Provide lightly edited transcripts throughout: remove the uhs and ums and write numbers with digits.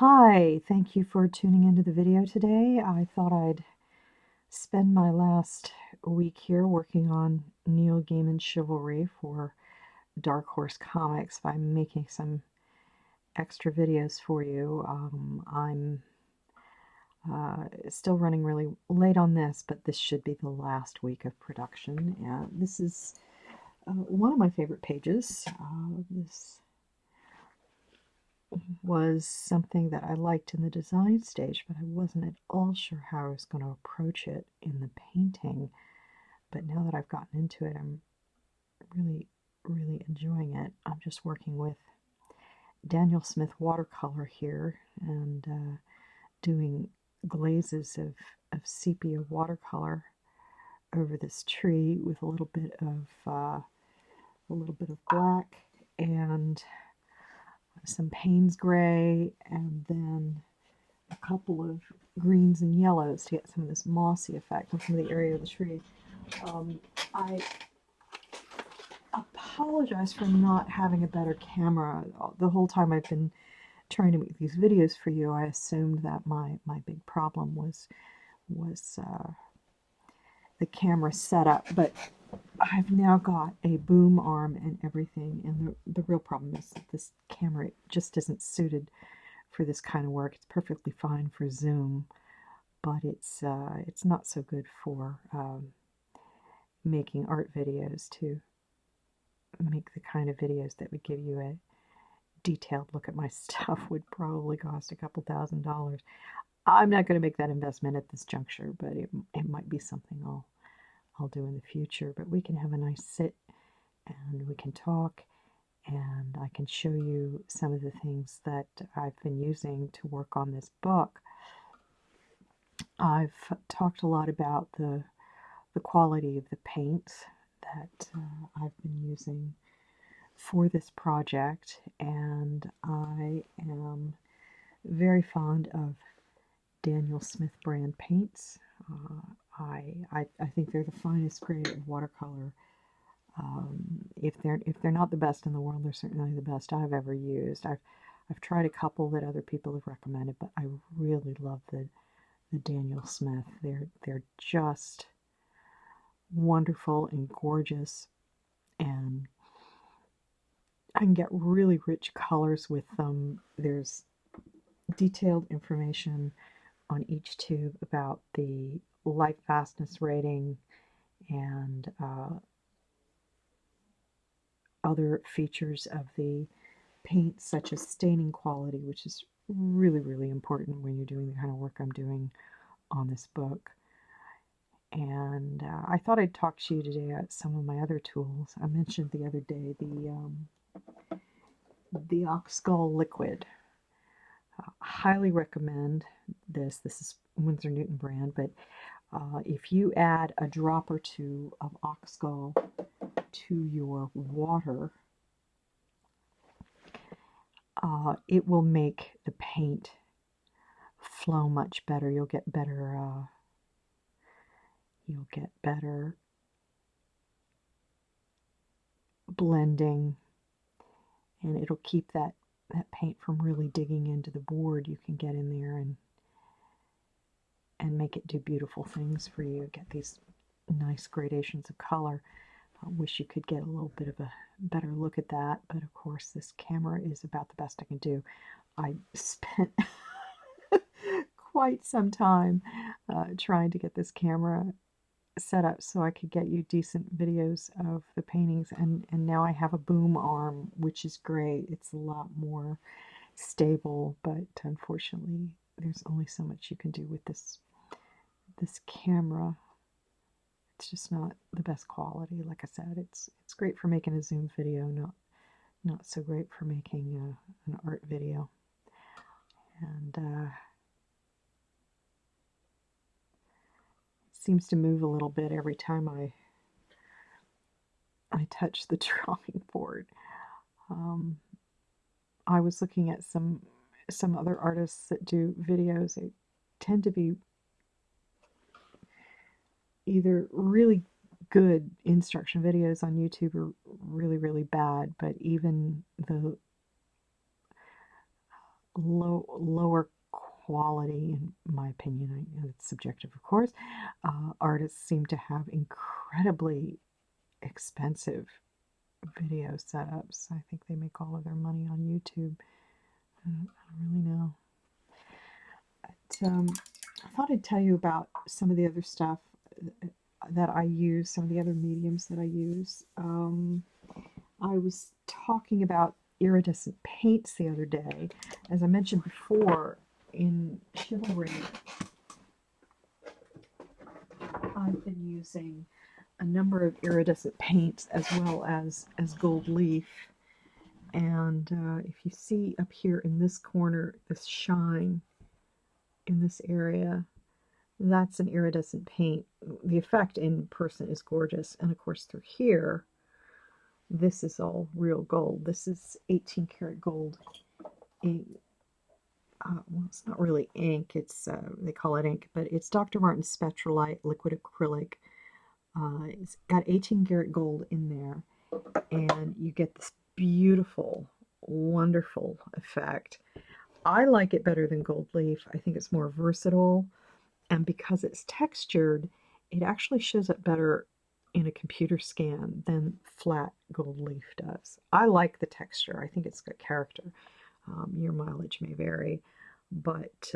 Hi, thank you for tuning into the video today. I thought I'd spend my last week here working on Neil Gaiman's Chivalry for Dark Horse Comics by making some extra videos for you. I'm still running really late on this, but this should be the last week of production. And this is one of my favorite pages. This was something that I liked in the design stage, but I wasn't at all sure how I was going to approach it in the painting. But now that I've gotten into it, I'm really enjoying it. I'm just working with Daniel Smith watercolor here and doing glazes of sepia watercolor over this tree with a little bit of black and some Payne's gray, and then a couple of greens and yellows to get some of this mossy effect from the area of the tree. I apologize for not having a better camera. The whole time I've been trying to make these videos for you, I assumed that my big problem was the camera setup, but I've now got a boom arm and everything, and the real problem is that this camera just isn't suited for this kind of work. It's perfectly fine for Zoom, but it's not so good for making art videos. To make the kind of videos that would give you a detailed look at my stuff would probably cost a couple $1,000s. I'm not going to make that investment at this juncture, but it might be something I'll do in the future. But we can have a nice sit and we can talk, and I can show you some of the things that I've been using to work on this book. I've talked a lot about the quality of the paints that I've been using for this project, and I am very fond of Daniel Smith brand paints. I think they're the finest grade of watercolor. If they're not the best in the world, they're certainly the best I've ever used. I've tried a couple that other people have recommended, but I really love the Daniel Smith. They're just wonderful and gorgeous, and I can get really rich colors with them. There's detailed information on each tube about the light fastness rating and other features of the paint, such as staining quality, which is really important when you're doing the kind of work I'm doing on this book. And I thought I'd talk to you today about some of my other tools. I mentioned the other day the Oxgall liquid. Highly recommend this. This is Winsor Newton brand, but if you add a drop or two of Oxgall to your water, it will make the paint flow much better. You'll get better blending, and it'll keep that paint from really digging into the board. You can get in there and make it do beautiful things for you. Get these nice gradations of color. I wish you could get a little bit of a better look at that, but of course this camera is about the best I can do. I spent quite some time trying to get this camera set up so I could get you decent videos of the paintings, and now I have a boom arm, which is great. It's a lot more stable, but unfortunately there's only so much you can do with this camera. It's just not the best quality. Like I said, it's great for making a Zoom video, not so great for making an art video. And it seems to move a little bit every time I touch the drawing board. I was looking at some other artists that do videos. They tend to be either really good instruction videos on YouTube or really bad, but even the lower quality, in my opinion, it's subjective of course, artists seem to have incredibly expensive video setups. I think they make all of their money on YouTube. I don't really know. But, I thought I'd tell you about some of the other stuff that I use, some of the other mediums that I use. I was talking about iridescent paints the other day. As I mentioned before, in Chivalry, I've been using a number of iridescent paints as well as gold leaf. And if you see up here in this corner, this shine in this area, that's an iridescent paint. The effect in person is gorgeous. And of course through here, this is all real gold. This is 18 karat gold ink. Well, it's not really ink. It's they call it ink, but it's Dr. Martin's Spectralite liquid acrylic. It's got 18 karat gold in there, and you get this beautiful, wonderful effect. I like it better than gold leaf. I think it's more versatile, and because it's textured, it actually shows up better in a computer scan than flat gold leaf does. I like the texture. I think it's got character. Your mileage may vary, but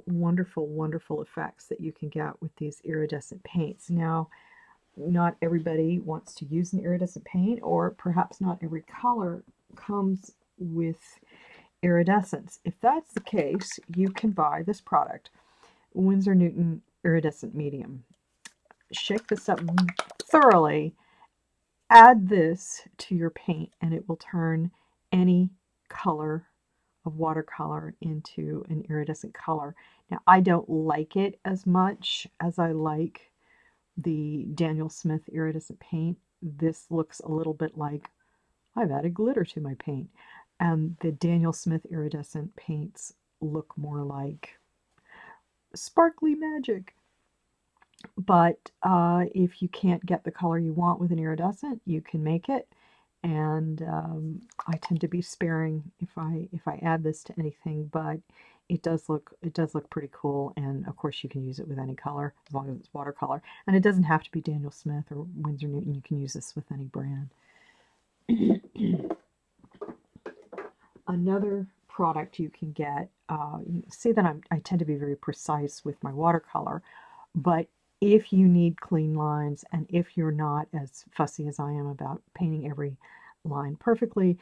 wonderful, wonderful effects that you can get with these iridescent paints. Now, not everybody wants to use an iridescent paint, or perhaps not every color comes with iridescence. If that's the case, you can buy this product, Winsor Newton Iridescent Medium. Shake this up thoroughly, add this to your paint, and it will turn any color of watercolor into an iridescent color. Now, I don't like it as much as I like the Daniel Smith iridescent paint. This looks a little bit like I've added glitter to my paint. And the Daniel Smith iridescent paints look more like sparkly magic. But if you can't get the color you want with an iridescent, you can make it. And I tend to be sparing if I add this to anything, but it does look pretty cool. And of course, you can use it with any color as long as it's watercolor. And it doesn't have to be Daniel Smith or Winsor Newton. You can use this with any brand. Another product you can get. You see that I tend to be very precise with my watercolor, but if you need clean lines, and if you're not as fussy as I am about painting every line perfectly,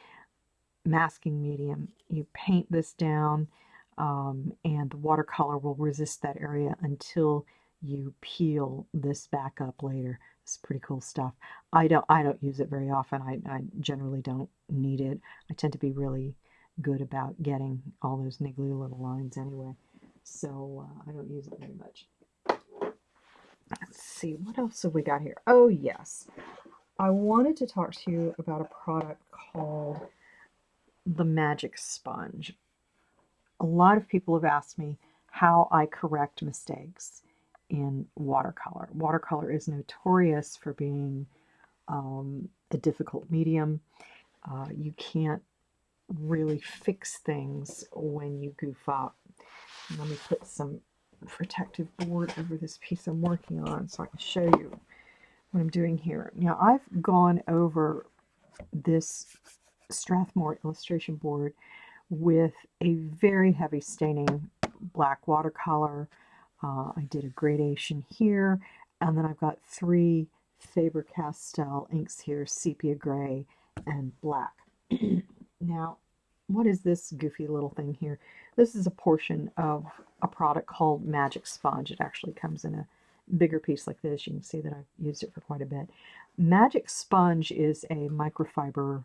masking medium, you paint this down, and the watercolor will resist that area until you peel this back up later. It's pretty cool stuff. I don't use it very often. I generally don't need it. I tend to be really good about getting all those niggly little lines anyway, so I don't use it very much. Let's see, what else have we got here? Oh, yes. I wanted to talk to you about a product called the Magic Sponge. A lot of people have asked me how I correct mistakes in watercolor. Watercolor is notorious for being a difficult medium. You can't really fix things when you goof up. Let me put some protective board over this piece I'm working on so I can show you what I'm doing here. Now, I've gone over this Strathmore illustration board with a very heavy staining black watercolor. I did a gradation here, and then I've got 3 Faber-Castell inks here, sepia gray and black. Now, what is this goofy little thing here? This is a portion of a product called Magic Sponge. It actually comes in a bigger piece like this. You can see that I've used it for quite a bit. Magic Sponge is a microfiber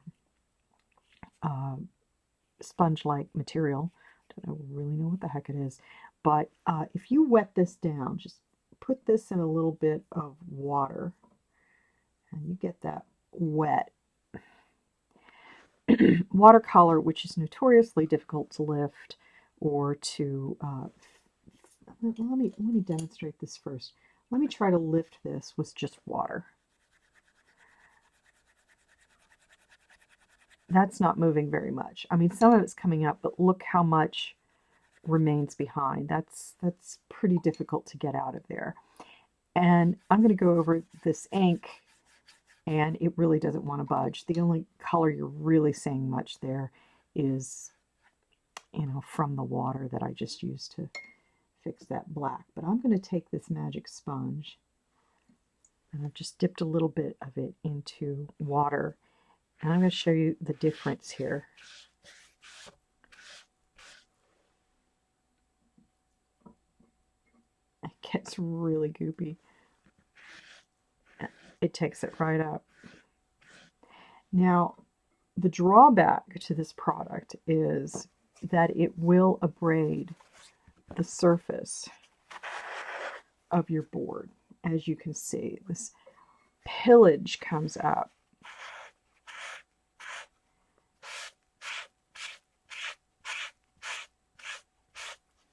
sponge-like material. Don't really know what the heck it is, but if you wet this down, just put this in a little bit of water, and you get that wet watercolor, which is notoriously difficult to lift or to. Let me demonstrate this first. Let me try to lift this with just water. that's not moving very much. I mean, some of it's coming up, but look how much remains behind. That's pretty difficult to get out of there. And I'm going to go over this ink, and it really doesn't want to budge. The only color you're really seeing much there is, you know, from the water that I just used to fix that black. But I'm going to take this magic sponge, and I've just dipped a little bit of it into water, and I'm going to show you the difference here. It gets really goopy. It takes it right up. Now, the drawback to this product is that it will abrade the surface of your board. As you can see, this pillage comes up.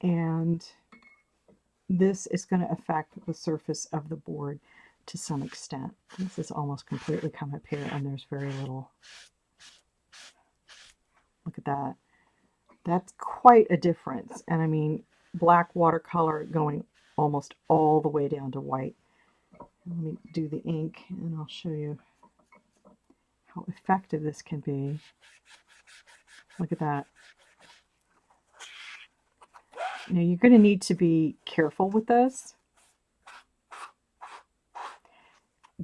And this is going to affect the surface of the board to some extent. This is almost completely come up here, and there's very little. Look at that. That's quite a difference. And I mean, black watercolor going almost all the way down to white. Let me do the ink, and I'll show you how effective this can be. Look at that. Now, you're going to need to be careful with this.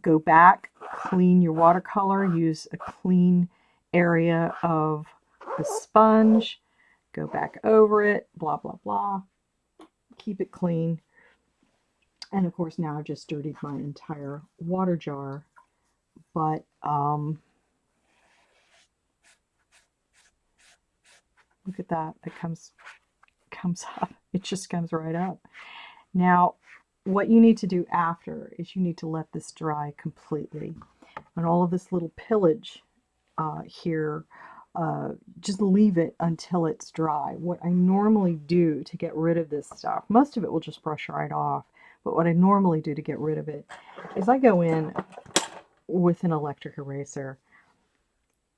Go back, clean your watercolor, use a clean area of the sponge, go back over it, blah, blah, blah. Keep it clean. And of course, now I've just dirtied my entire water jar. But look at that. It comes up. It just comes right up. Now, what you need to do after is you need to let this dry completely. And all of this little pillage here, just leave it until it's dry. What I normally do to get rid of this stuff, most of it will just brush right off, but what I normally do to get rid of it is I go in with an electric eraser,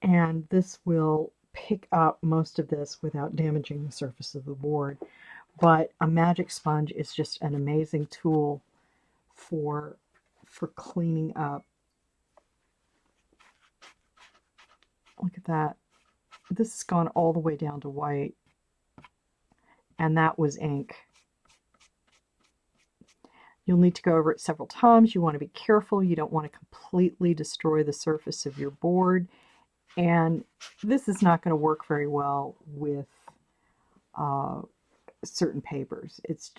and this will pick up most of this without damaging the surface of the board. But a magic sponge is just an amazing tool for cleaning up. Look at that. This has gone all the way down to white, and that was ink. You'll need to go over it several times. You want to be careful. You don't want to completely destroy the surface of your board. And this is not going to work very well with certain papers. It's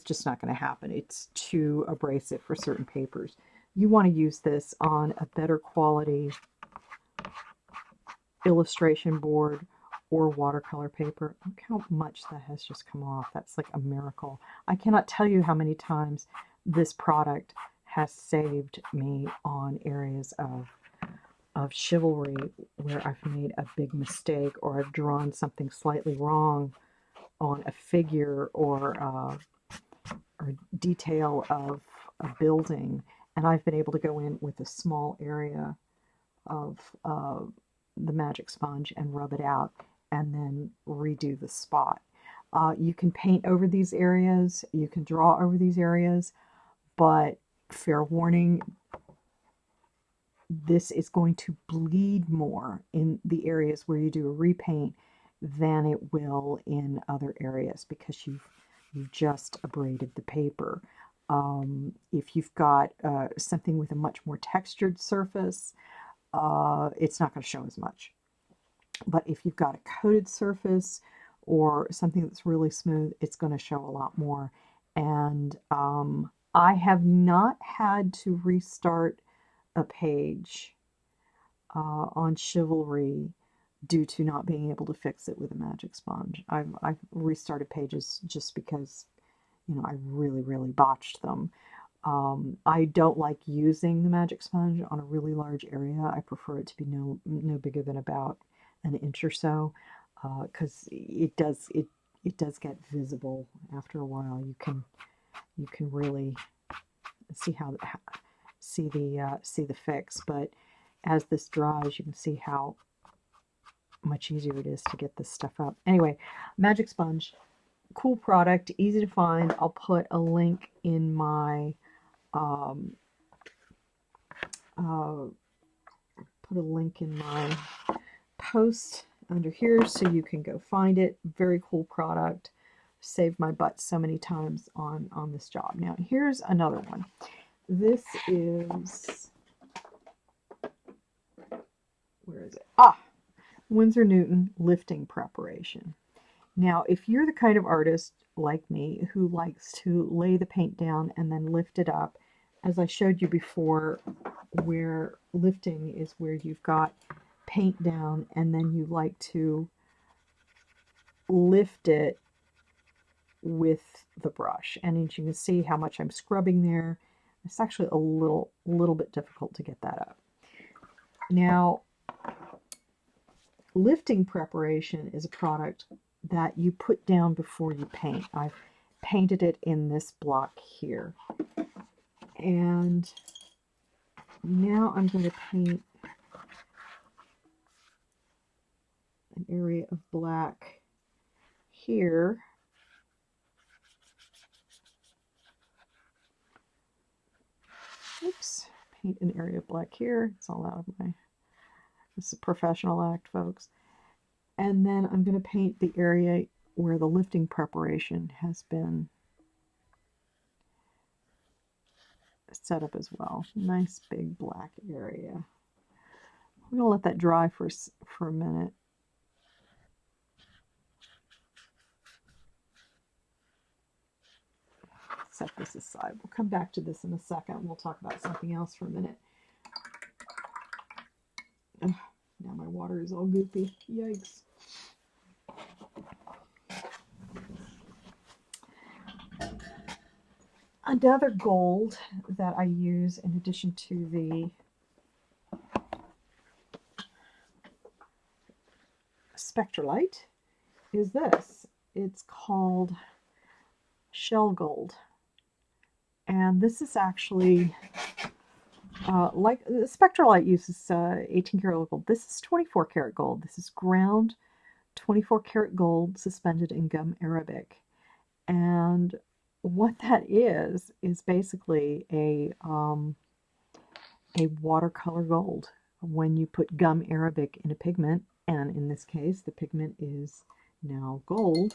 just not going to happen. It's too abrasive for certain papers. You want to use this on a better quality illustration board or watercolor paper. Look how much that has just come off. That's like a miracle. I cannot tell you how many times this product has saved me on areas of chivalry where I've made a big mistake, or I've drawn something slightly wrong on a figure or detail of a building, and I've been able to go in with a small area of the magic sponge and rub it out and then redo the spot. You can paint over these areas, you can draw over these areas, but fair warning, this is going to bleed more in the areas where you do a repaint than it will in other areas, because you've just abraded the paper. If you've got something with a much more textured surface, it's not going to show as much. But if you've got a coated surface or something that's really smooth, it's going to show a lot more. And I have not had to restart a page on Chivalry due to not being able to fix it with a magic sponge. I've restarted pages just because, you know, I really botched them. I don't like using the magic sponge on a really large area. I prefer it to be no bigger than about an inch or so, because it does get visible after a while. You can really see the fix. But as this dries, you can see how much easier it is to get this stuff up. Anyway, magic sponge, cool product, easy to find. I'll put a link in my post under here so you can go find it. Very cool product. Saved my butt so many times on this job. Now here's another one. This is, where is it? Winsor Newton lifting preparation. Now, if you're the kind of artist like me who likes to lay the paint down and then lift it up, as I showed you before, where lifting is where you've got paint down and then you like to lift it with the brush. And as you can see how much I'm scrubbing there, it's actually a little bit difficult to get that up. Now, lifting preparation is a product that you put down before you paint. I've painted it in this block here. And now I'm going to paint an area of black here. Oops, paint an area of black here. It's all out of my, this is a professional act, folks. And then I'm going to paint the area where the lifting preparation has been set up as well. Nice big black area. I'm going to let that dry for a minute. Set this aside. We'll come back to this in a second. We'll talk about something else for a minute. Ugh, now my water is all goopy. Yikes. Another gold that I use in addition to the Spectralite is this. It's called shell gold. And this is actually, like the Spectralite uses 18 karat gold. This is 24 karat gold. This is ground 24 karat gold suspended in gum arabic. And what that is basically a watercolor gold. When you put gum arabic in a pigment, and in this case the pigment is now gold,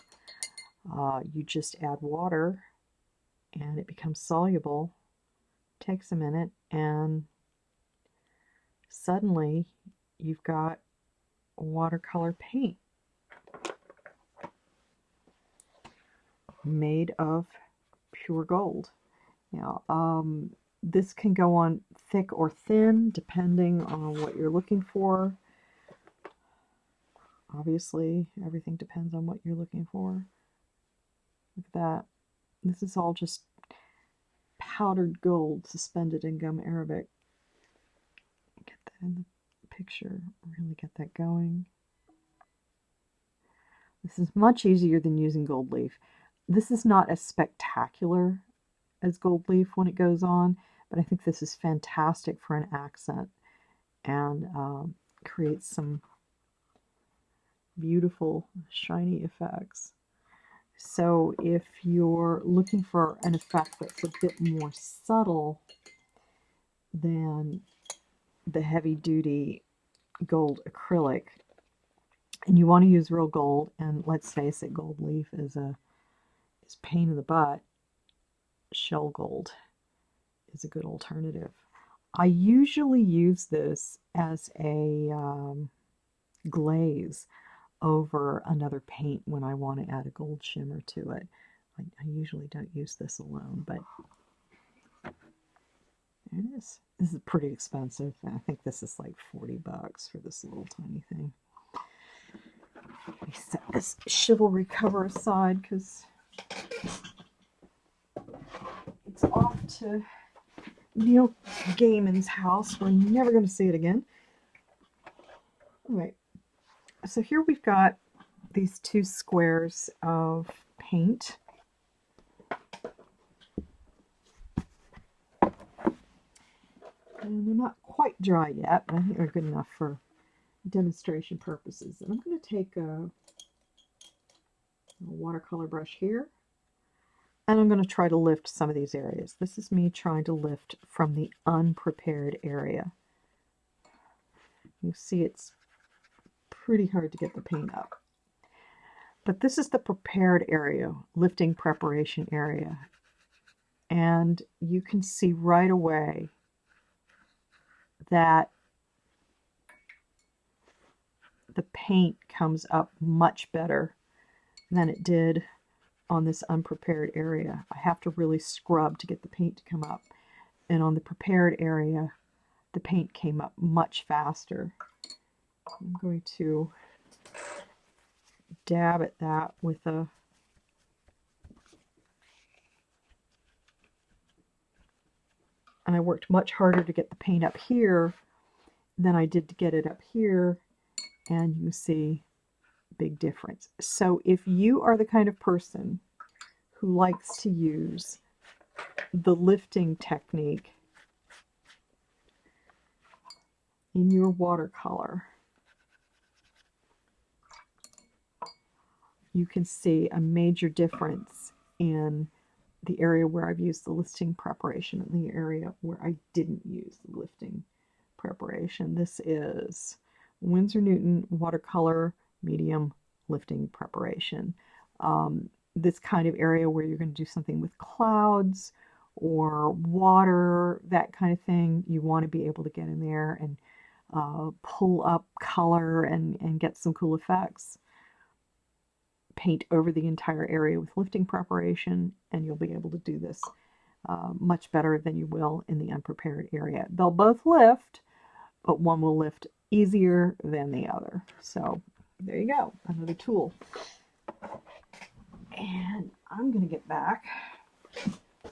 you just add water and it becomes soluble. Takes a minute and suddenly you've got watercolor paint made of pure gold. Now, this can go on thick or thin depending on what you're looking for. Obviously, everything depends on what you're looking for. Look at that. This is all just powdered gold suspended in gum arabic. Get that in the picture, really get that going. This is much easier than using gold leaf. This is not as spectacular as gold leaf when it goes on, but I think this is fantastic for an accent and creates some beautiful shiny effects. So if you're looking for an effect that's a bit more subtle than the heavy-duty gold acrylic, and you want to use real gold, and let's face it, gold leaf is pain in the butt, shell gold is a good alternative. I usually use this as a glaze over another paint when I want to add a gold shimmer to it. I usually don't use this alone, but there it is. This is pretty expensive. I think this is like $40 for this little tiny thing. Let me set this Chivalry cover aside because it's off to Neil Gaiman's house. We're never going to see it again. All right. So here we've got these two squares of paint. And they're not quite dry yet, but I think they're good enough for demonstration purposes. And I'm going to take a watercolor brush here, and I'm going to try to lift some of these areas. This is me trying to lift from the unprepared area. You see it's pretty hard to get the paint up. But this is the prepared area, lifting preparation area. And you can see right away that the paint comes up much better than it did on this unprepared area. I have to really scrub to get the paint to come up. And on the prepared area, the paint came up much faster. I'm going to dab at that with a and I worked much harder to get the paint up here than I did to get it up here, and you see big difference. So if you are the kind of person who likes to use the lifting technique in your watercolor, you can see a major difference in the area where I've used the lifting preparation and the area where I didn't use the lifting preparation. This is Winsor Newton watercolor medium lifting preparation. This kind of area where you're going to do something with clouds or water, that kind of thing, you want to be able to get in there and pull up color and get some cool effects. Paint over the entire area with lifting preparation, and you'll be able to do this much better than you will in the unprepared area. They'll both lift, but one will lift easier than the other. So there you go, another tool. And I'm going to get back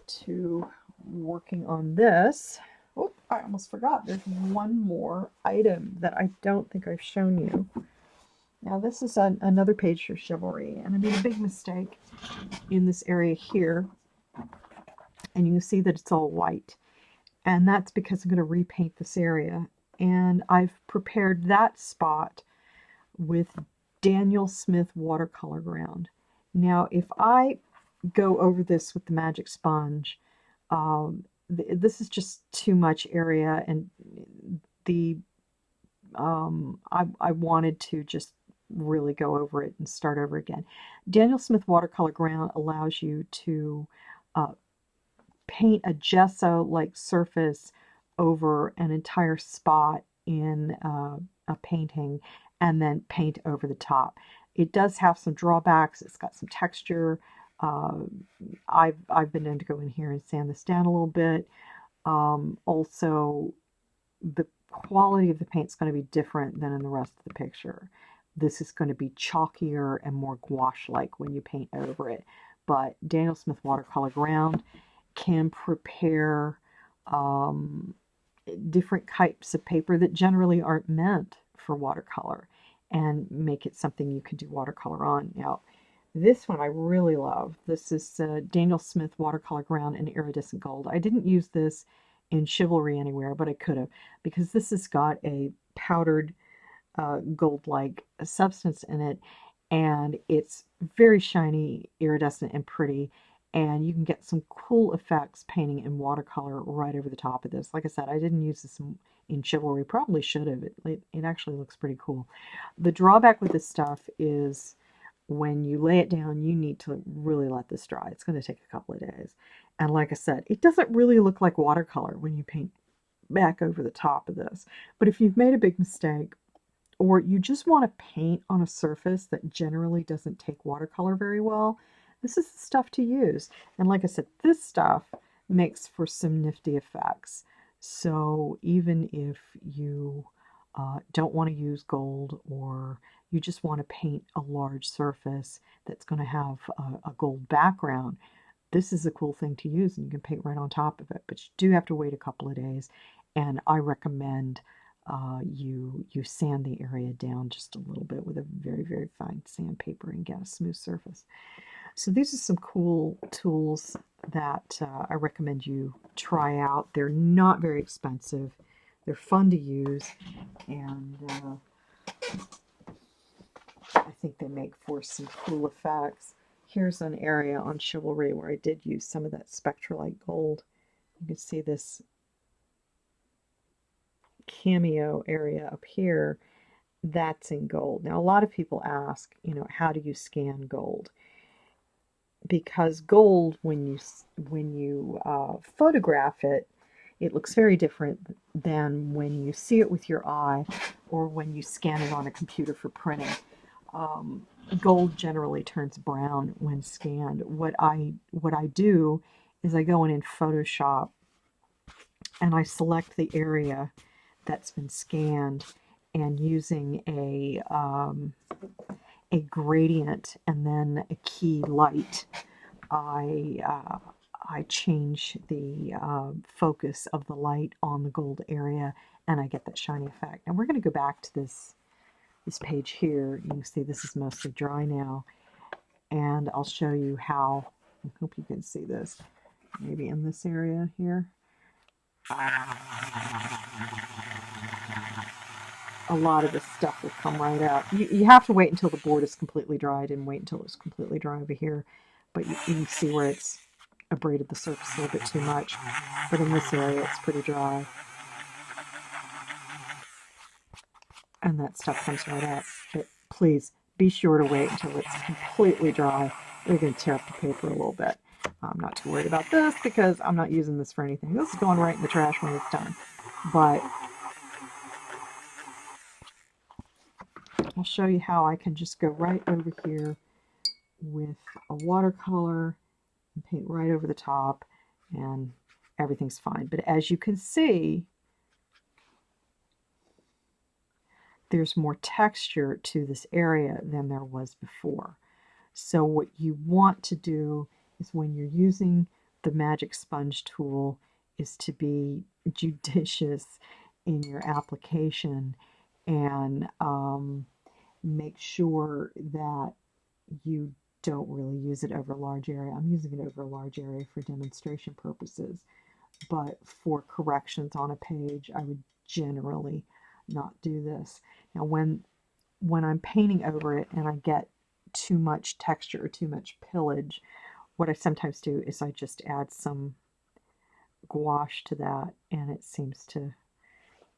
to working on this. Oh, I almost forgot. There's one more item that I don't think I've shown you. Now this is another page for Chivalry, and I made a big mistake in this area here, and you can see that it's all white, and that's because I'm going to repaint this area, and I've prepared that spot with Daniel Smith watercolor ground. Now if I go over this with the magic sponge, this is just too much area, and I wanted to just really go over it and start over again. Daniel Smith watercolor ground allows you to paint a gesso-like surface over an entire spot in a painting and then paint over the top. It does have some drawbacks. It's got some texture. I've been known to go in here and sand this down a little bit. Also, the quality of the paint is going to be different than in the rest of the picture. This is going to be chalkier and more gouache-like when you paint over it. But Daniel Smith watercolor ground can prepare different types of paper that generally aren't meant for watercolor and make it something you can do watercolor on. Now, this one I really love. This is Daniel Smith watercolor ground in iridescent gold. I didn't use this in Chivalry anywhere, but I could have, because this has got a powdered gold-like substance in it, and it's very shiny, iridescent, and pretty, and you can get some cool effects painting in watercolor right over the top of this. Like I said, I didn't use this in Chivalry. Probably should have. It actually looks pretty cool. The drawback with this stuff is when you lay it down, you need to really let this dry. It's going to take a couple of days. And like I said, it doesn't really look like watercolor when you paint back over the top of this. But if you've made a big mistake, or you just want to paint on a surface that generally doesn't take watercolor very well, this is the stuff to use. And like I said, this stuff makes for some nifty effects. So even if you don't want to use gold, or you just want to paint a large surface that's going to have a gold background, this is a cool thing to use, and you can paint right on top of it. But you do have to wait a couple of days, and I recommend you sand the area down just a little bit with a very, very fine sandpaper and get a smooth surface. So these are some cool tools that I recommend you try out. They're not very expensive. They're fun to use, and I think they make for some cool effects. Here's an area on Chivalry where I did use some of that Spectralite gold. You can see this cameo area up here. That's in gold. Now, a lot of people ask, you know, how do you scan gold? Because gold, when you photograph it, it looks very different than when you see it with your eye or when you scan it on a computer for printing. Gold generally turns brown when scanned. What I do is I go in Photoshop and I select the area that's been scanned, and using a gradient and then a key light, I change the focus of the light on the gold area, and I get that shiny effect. And we're going to go back to this page here. You can see this is mostly dry now, and I'll show you how. I hope you can see this. Maybe in this area here. A lot of this stuff will come right out. You have to wait until the board is completely dry. I didn't wait until it was completely dry over here, but you can see where it's abraded the surface a little bit too much. But in this area, it's pretty dry. And that stuff comes right out. But please be sure to wait until it's completely dry. You're going to tear up the paper a little bit. I'm not too worried about this because I'm not using this for anything. This is going right in the trash when it's done. But I'll show you how I can just go right over here with a watercolor and paint right over the top, and everything's fine. But as you can see, there's more texture to this area than there was before. So what you want to do is, when you're using the magic sponge tool, is to be judicious in your application and make sure that you don't really use it over a large area. I'm using it over a large area for demonstration purposes, but for corrections on a page, I would generally not do this. Now, when I'm painting over it and I get too much texture or too much pillage, what I sometimes do is I just add some gouache to that, and it seems to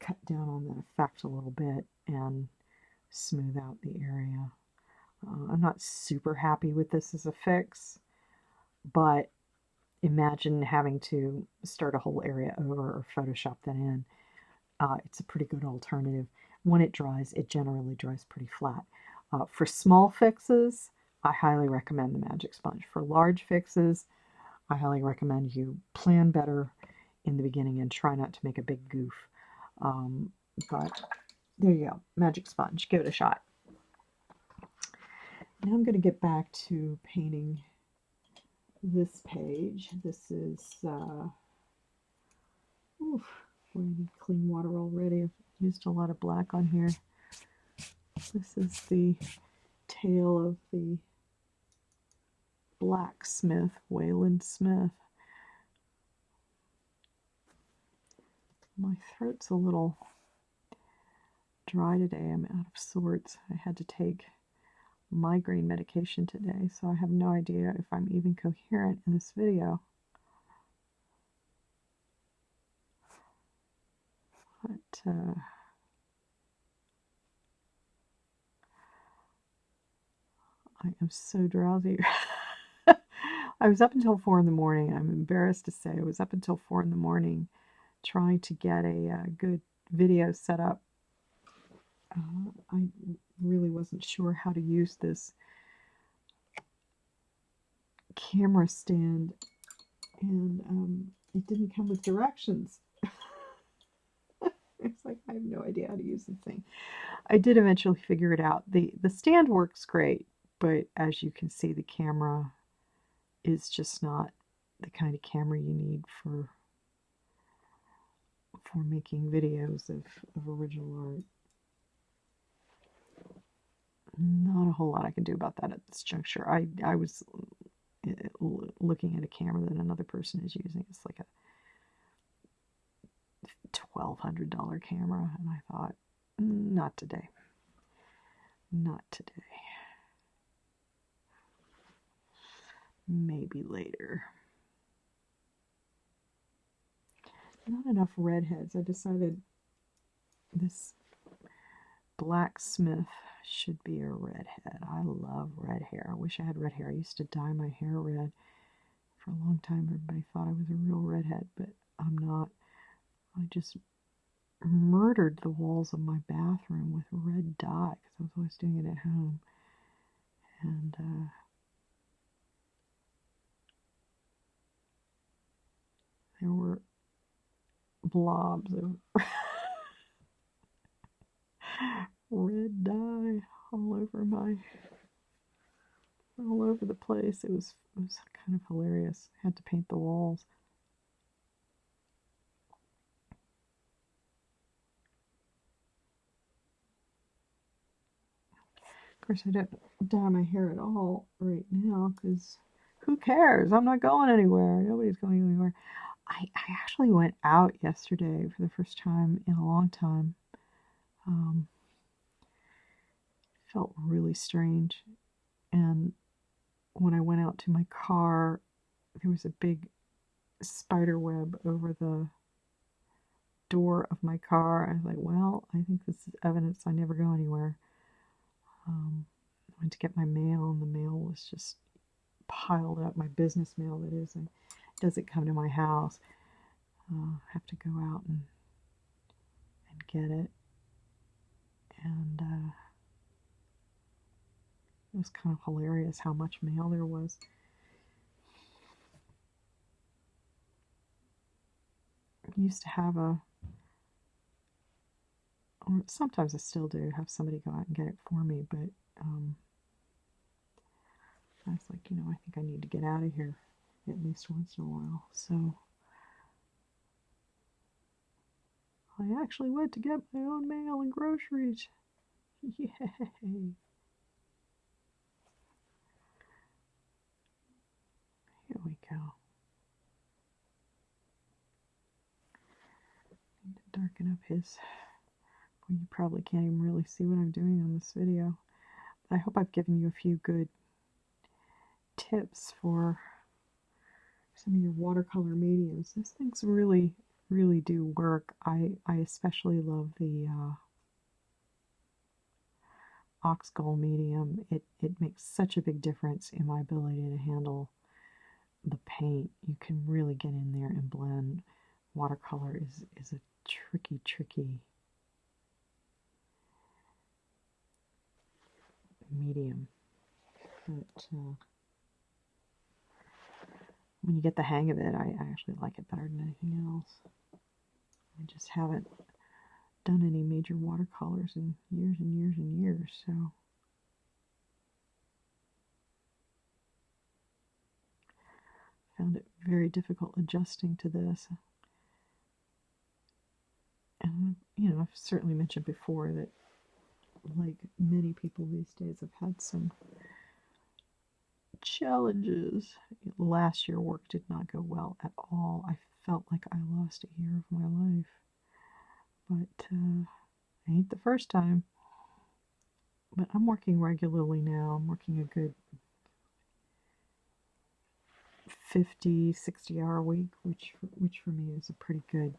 cut down on that effect a little bit and smooth out the area. I'm not super happy with this as a fix, but imagine having to start a whole area over or Photoshop that in. It's a pretty good alternative. When it dries, it generally dries pretty flat. For small fixes, I highly recommend the Magic Sponge. For large fixes, I highly recommend you plan better in the beginning and try not to make a big goof. But there you go, Magic Sponge, give it a shot. Now I'm going to get back to painting this page. This is, we need clean water already. I've used a lot of black on here. This is the tale of the blacksmith, Wayland Smith. My throat's a little dry today. I'm out of sorts. I had to take migraine medication today, so I have no idea if I'm even coherent in this video. But I am so drowsy. I was up until 4 in the morning. I'm embarrassed to say I was up until 4 in the morning trying to get a good video set up. I really wasn't sure how to use this camera stand, and it didn't come with directions. It's like, I have no idea how to use this thing. I did eventually figure it out. The stand works great, but as you can see, the camera is just not the kind of camera you need for making videos of original art. Not a whole lot I can do about that at this juncture. I was looking at a camera that another person is using. It's like a $1,200 camera, and I thought, not today. Not today. Maybe later. Not enough redheads. I decided this blacksmith should be a redhead. I love red hair. I wish I had red hair. I used to dye my hair red for a long time. Everybody thought I was a real redhead, but I'm not. I just murdered the walls of my bathroom with red dye because I was always doing it at home. And there were blobs of red dye all over the place. It was kind of hilarious. I had to paint the walls. Of course, I don't dye my hair at all right now because who cares? I'm not going anywhere. Nobody's going anywhere. I actually went out yesterday for the first time in a long time. Felt really strange. And when I went out to my car, there was a big spider web over the door of my car. I was like, well, I think this is evidence I never go anywhere. I went to get my mail, and the mail was just piled up. My business mail, that is. It doesn't come to my house. I have to go out and get it. And it was kind of hilarious how much mail there was. I used to have or sometimes I still do, have somebody go out and get it for me, but I was like, I think I need to get out of here at least once in a while. So I actually went to get my own mail and groceries. Yay! Here we go. Need to darken up his. Well, you probably can't even really see what I'm doing on this video. But I hope I've given you a few good tips for some of your watercolor mediums. Those things really, really do work. I especially love the ox gall medium. It makes such a big difference in my ability to handle the paint. You can really get in there and blend. Watercolor is a tricky medium, but when you get the hang of it, I actually like it better than anything else. I just haven't done any major watercolors in years and years and years, so found it very difficult adjusting to this. And I've certainly mentioned before that, like many people these days, I've had some challenges. Last year work did not go well at all. I felt like I lost a year of my life. But ain't the first time. But I'm working regularly now. I'm working a good 50, 60-hour week, which for me is a pretty good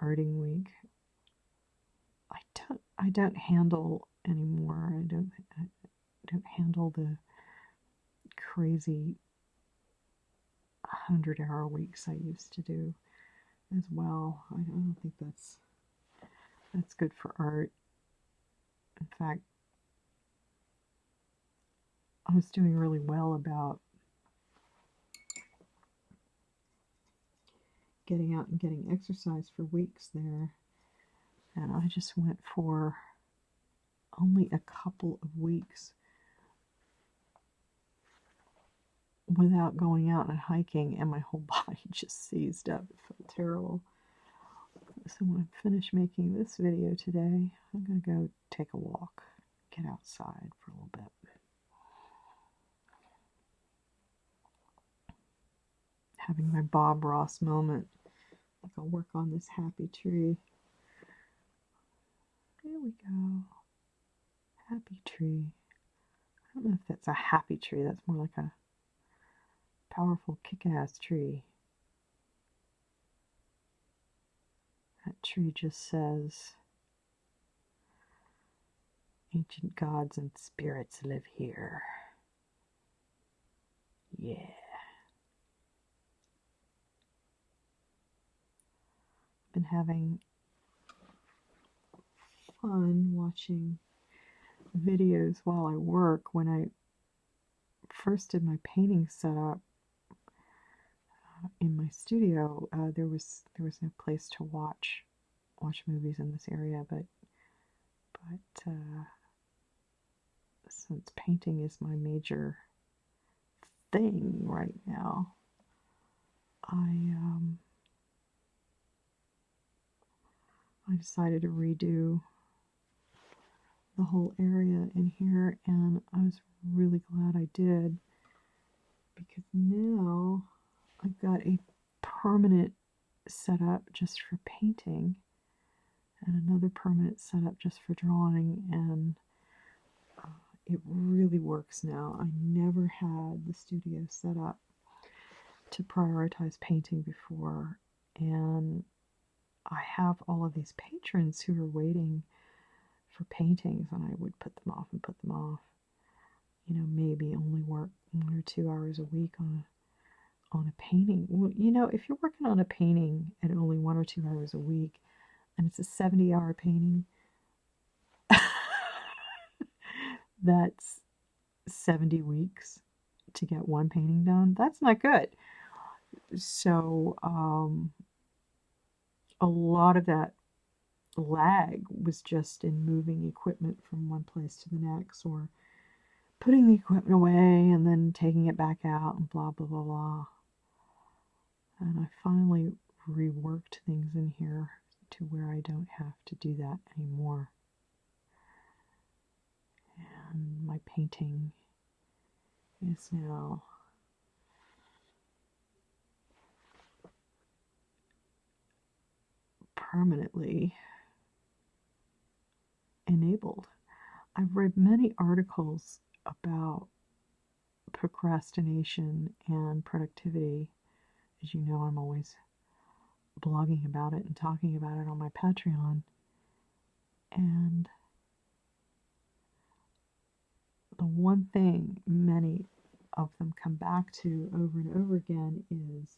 arting week. I don't handle anymore. I don't handle the crazy 100-hour weeks I used to do as well. I don't think that's good for art. In fact, I was doing really well about getting out and getting exercise for weeks there, and I just went for only a couple of weeks without going out and hiking, and my whole body just seized up. It felt terrible. So when I'm finished making this video today, I'm going to go take a walk, get outside for a little bit. Having my Bob Ross moment. Like, I'll work on this happy tree. There we go. Happy tree. I don't know if that's a happy tree. That's more like a powerful, kick-ass tree. That tree just says, ancient gods and spirits live here. Yeah. I've been having fun watching videos while I work. When I first did my painting setup in my studio, there was no place to watch movies in this area, but since painting is my major thing right now, I decided to redo the whole area in here, and I was really glad I did, because now I've got a permanent setup just for painting and another permanent setup just for drawing, and it really works now. I never had the studio set up to prioritize painting before, and I have all of these patrons who are waiting for paintings, and I would put them off and put them off. You know, maybe only work 1 or 2 hours a week on a painting. Well, you know, if you're working on a painting at only 1 or 2 hours a week, and it's a 70-hour painting, that's 70 weeks to get one painting done. That's not good. So a lot of that lag was just in moving equipment from one place to the next, or putting the equipment away and then taking it back out, and blah, blah, blah, blah. And I finally reworked things in here to where I don't have to do that anymore. And my painting is now permanently enabled. I've read many articles about procrastination and productivity. As you know, I'm always blogging about it and talking about it on my Patreon. And the one thing many of them come back to over and over again is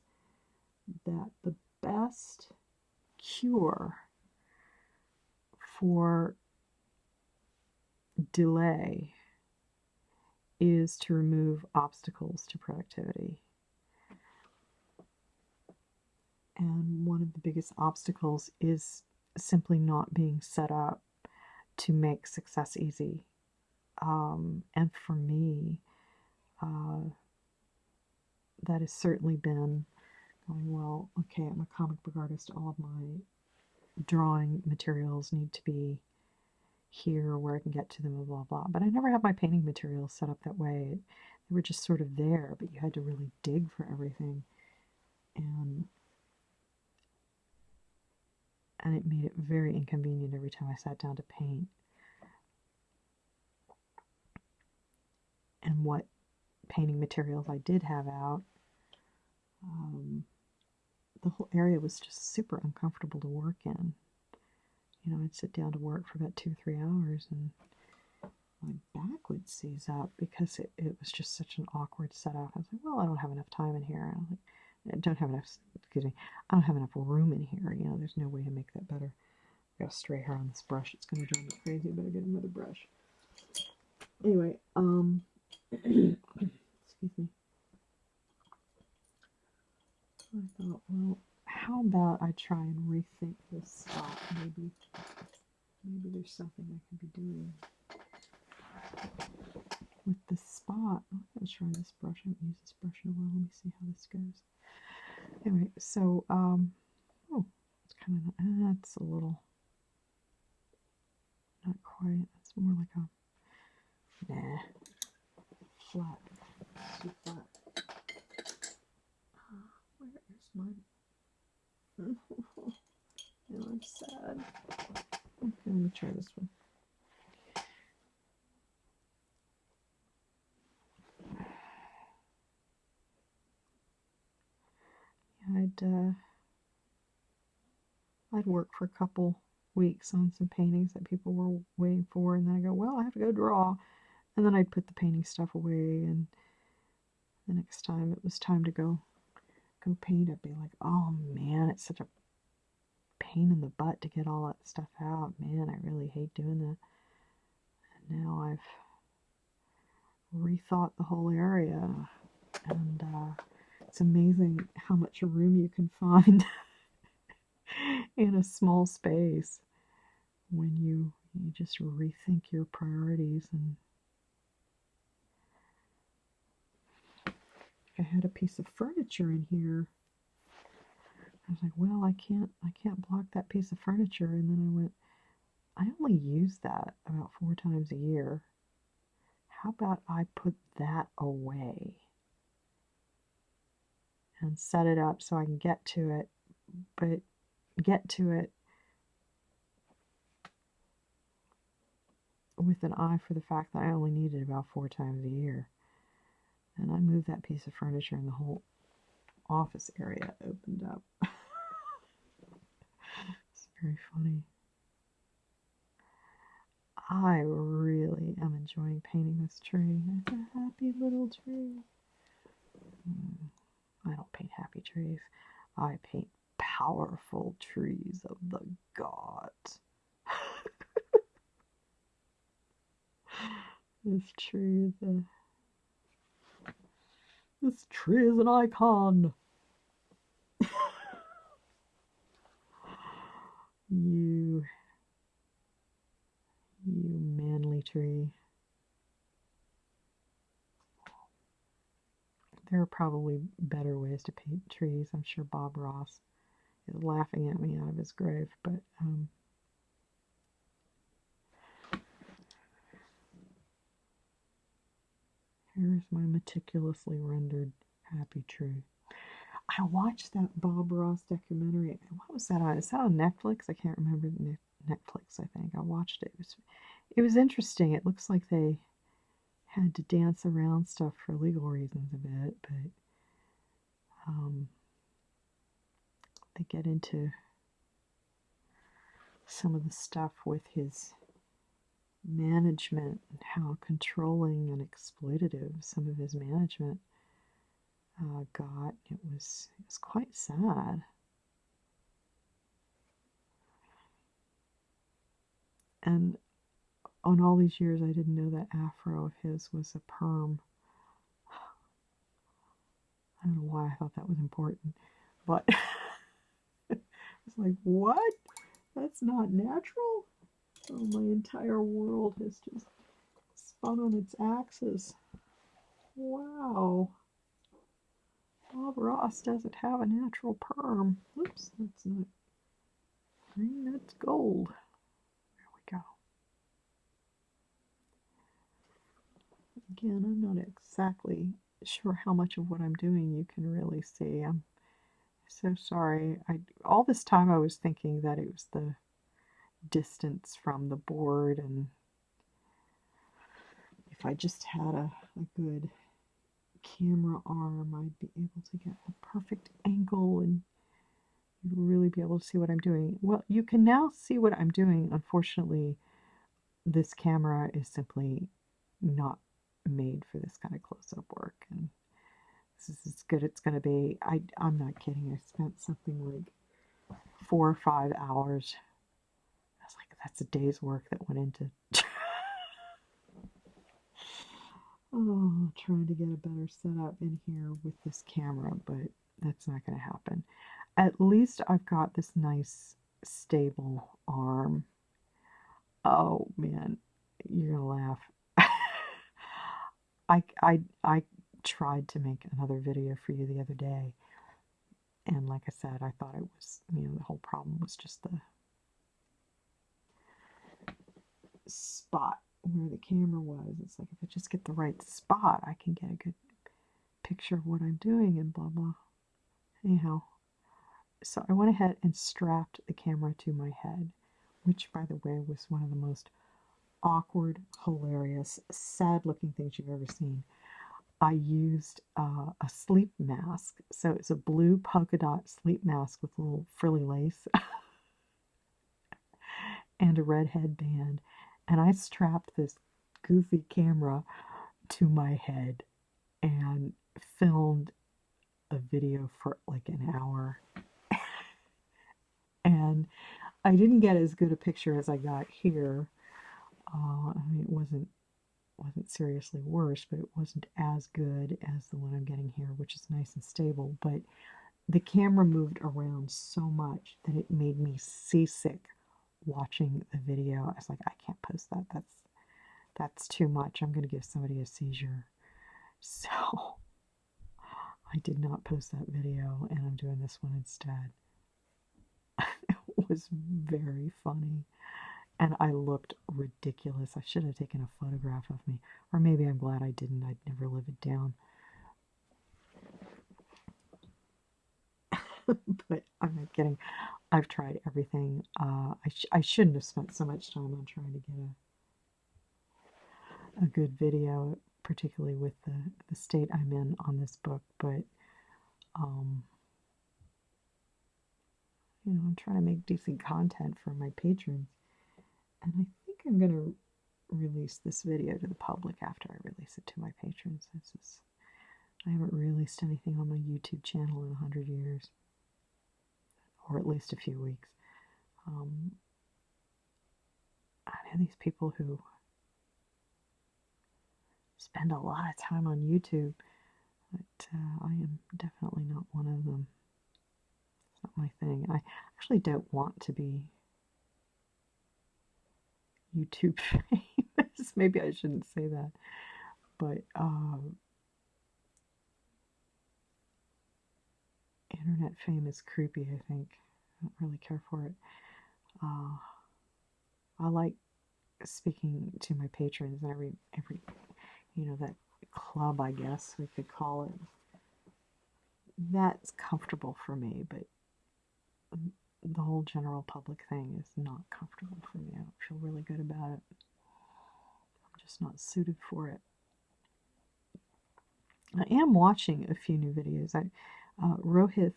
that the best cure for delay is to remove obstacles to productivity. And one of the biggest obstacles is simply not being set up to make success easy. And for me, that has certainly been going, well, okay, I'm a comic book artist, all of my drawing materials need to be here where I can get to them, blah, blah, blah. But I never had my painting materials set up that way. They were just sort of there, but you had to really dig for everything. And it made it very inconvenient every time I sat down to paint. And what painting materials I did have out, the whole area was just super uncomfortable to work in. You know, I'd sit down to work for about 2 or 3 hours, and my back would seize up because it was just such an awkward setup. I was like, well, I don't have enough time in here. I don't have enough room in here. You know, there's no way to make that better. I've got a stray hair on this brush. It's going to drive me crazy. I better get another brush. Anyway, excuse me. I thought, well, how about I try and rethink this spot? Maybe there's something I can be doing with this spot. I'm going to try this brush. I haven't used this brush in a while. Let me see how this goes. Anyway, so, oh, it's kind of, that's a little, not quite. It's more like a, flat. Too flat. Where is my, now I'm sad. Okay, let me try this one. I'd work for a couple weeks on some paintings that people were waiting for, and then I go, well, I have to go draw, and then I'd put the painting stuff away, and the next time it was time to go paint, I'd be like, oh man, it's such a pain in the butt to get all that stuff out. Man, I really hate doing that. And now I've rethought the whole area, and it's amazing how much room you can find in a small space when you just rethink your priorities. And I had a piece of furniture in here. I was like, well, I can't block that piece of furniture. And then I went, I only use that about 4 times a year. How about I put that away and set it up so I can get to it, but get to it with an eye for the fact that I only need it about 4 times a year. And I moved that piece of furniture and the whole office area opened up. It's very funny. I really am enjoying painting this tree. It's a happy little tree. I don't paint happy trees. I paint powerful trees of the gods. This tree is an icon. You manly tree. There are probably better ways to paint trees. I'm sure Bob Ross is laughing at me out of his grave, but here's my meticulously rendered happy tree. I watched that Bob Ross documentary. What was that on? Is that on Netflix? I can't remember. Netflix, I think. I watched it. It was interesting. It looks like they had to dance around stuff for legal reasons a bit, but they get into some of the stuff with his management and how controlling and exploitative some of his management got. It was quite sad. And on all these years, I didn't know that afro of his was a perm. I don't know why I thought that was important, but it's like, what? That's not natural? Oh, my entire world has just spun on its axis. Wow. Bob Ross doesn't have a natural perm. Oops, that's not green, that's gold. There we go. Again, I'm not exactly sure how much of what I'm doing you can really see. I'm so sorry. All this time I was thinking that it was the distance from the board, and if I just had a good camera arm, I'd be able to get a perfect angle and you'd really be able to see what I'm doing. Well, you can now see what I'm doing. Unfortunately, this camera is simply not made for this kind of close-up work, and this is as good as it's going to be. I'm not kidding. I spent something like 4 or 5 hours. I was like, that's a day's work that went into trying to get a better setup in here with this camera, but that's not going to happen. At least I've got this nice stable arm. Oh man, you're gonna laugh. I tried to make another video for you the other day, and like I said, I thought it was, the whole problem was just the spot where the camera was. It's like, if I just get the right spot, I can get a good picture of what I'm doing and blah blah. Anyhow, so I went ahead and strapped the camera to my head, which, by the way, was one of the most awkward, hilarious, sad-looking things you've ever seen. I used a sleep mask. So it's a blue polka dot sleep mask with a little frilly lace and a red headband. And I strapped this goofy camera to my head and filmed a video for like an hour. And I didn't get as good a picture as I got here. I mean, it wasn't seriously worse, but it wasn't as good as the one I'm getting here, which is nice and stable. But the camera moved around so much that it made me seasick watching the video. I was like, I can't post that. That's too much. I'm going to give somebody a seizure. So I did not post that video, and I'm doing this one instead. It was very funny. And I looked ridiculous. I should have taken a photograph of me. Or maybe I'm glad I didn't. I'd never live it down. But I'm not kidding. I've tried everything. I shouldn't have spent so much time on trying to get a good video, particularly with the state I'm in on this book. But, you know, I'm trying to make decent content for my patrons. And I think I'm going to release this video to the public after I release it to my patrons. I haven't released anything on my YouTube channel in 100 years, or at least a few weeks. I know these people who spend a lot of time on YouTube, but I am definitely not one of them. It's not my thing. I actually don't want to be YouTube famous. Maybe I shouldn't say that, but internet fame is creepy, I think. I don't really care for it. I like speaking to my patrons and every you know, that club, I guess we could call it. That's comfortable for me, but the whole general public thing is not comfortable for me. I don't feel really good about it. I'm just not suited for it. I am watching a few new videos. Rohith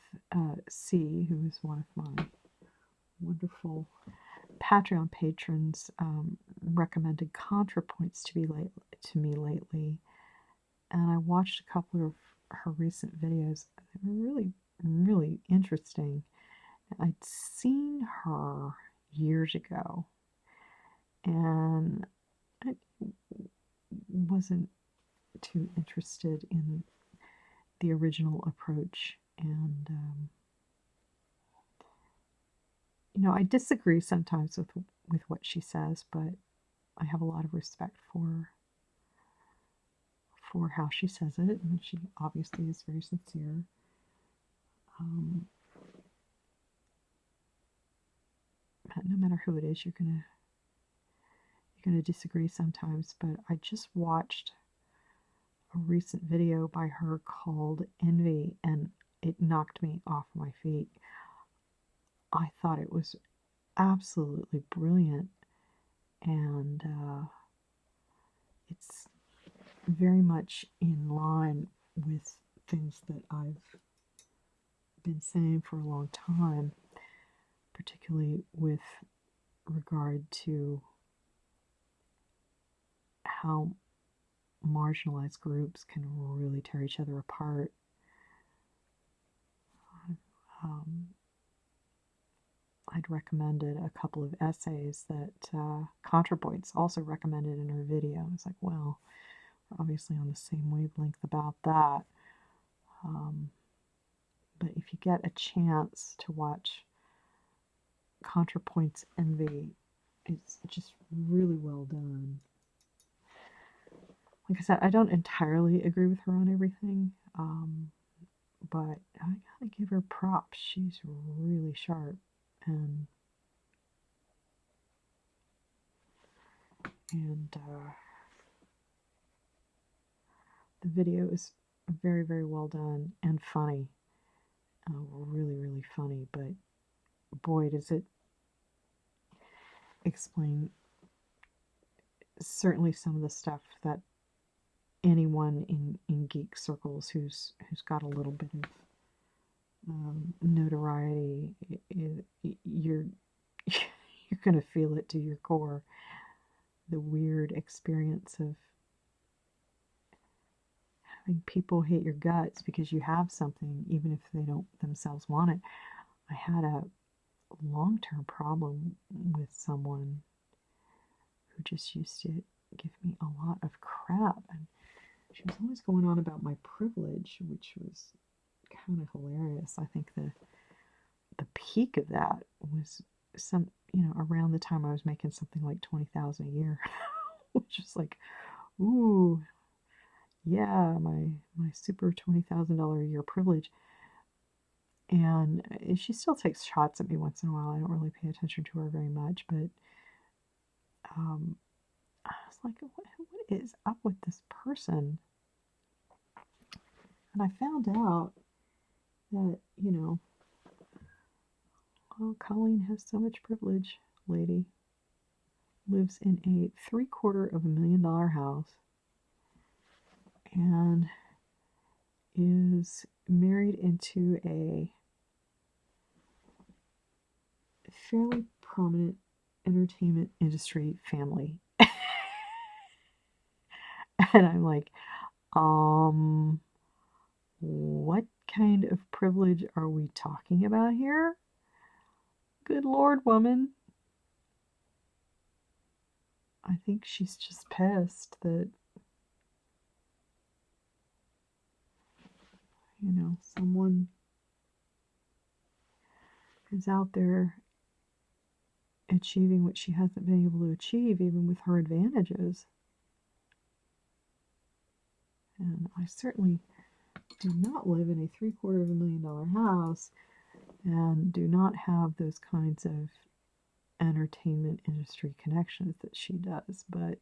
C, who is one of my wonderful Patreon patrons, recommended ContraPoints to me lately, and I watched a couple of her recent videos. They were really, really interesting. I'd seen her years ago, and I wasn't too interested in the original approach, and you know, I disagree sometimes with what she says, but I have a lot of respect for how she says it, and she obviously is very sincere. But no matter who it is, you're gonna disagree sometimes. But I just watched a recent video by her called Envy, and it knocked me off my feet. I thought it was absolutely brilliant, and it's very much in line with things that I've been saying for a long time, particularly with regard to how marginalized groups can really tear each other apart. I'd recommended a couple of essays that ContraPoints also recommended in her video. It's like, well, we're obviously on the same wavelength about that. But if you get a chance to watch ContraPoints Envy, it's just really well done. Like I said, I don't entirely agree with her on everything, but I gotta give her props. She's really sharp, and the video is very, very well done and funny. Really, really funny, but boy, does it explain certainly some of the stuff that anyone in geek circles who's got a little bit of notoriety, you're you're going to feel it to your core. The weird experience of having people hate your guts because you have something, even if they don't themselves want it. I had a long-term problem with someone who just used to give me a lot of crap, and she was always going on about my privilege, which was kind of hilarious. I think the peak of that was around the time I was making something like $20,000 a year, which is like, ooh, yeah, my super $20,000 a year privilege. And she still takes shots at me once in a while. I don't really pay attention to her very much, but I was like, what is up with this person? And I found out that, oh, Colleen has so much privilege, lady. Lives in a $750,000 house and is married into a fairly prominent entertainment industry family. And I'm like, what kind of privilege are we talking about here? Good Lord, woman. I think she's just pissed that, someone is out there achieving what she hasn't been able to achieve, even with her advantages. And I certainly do not live in a $750,000 house and do not have those kinds of entertainment industry connections that she does. But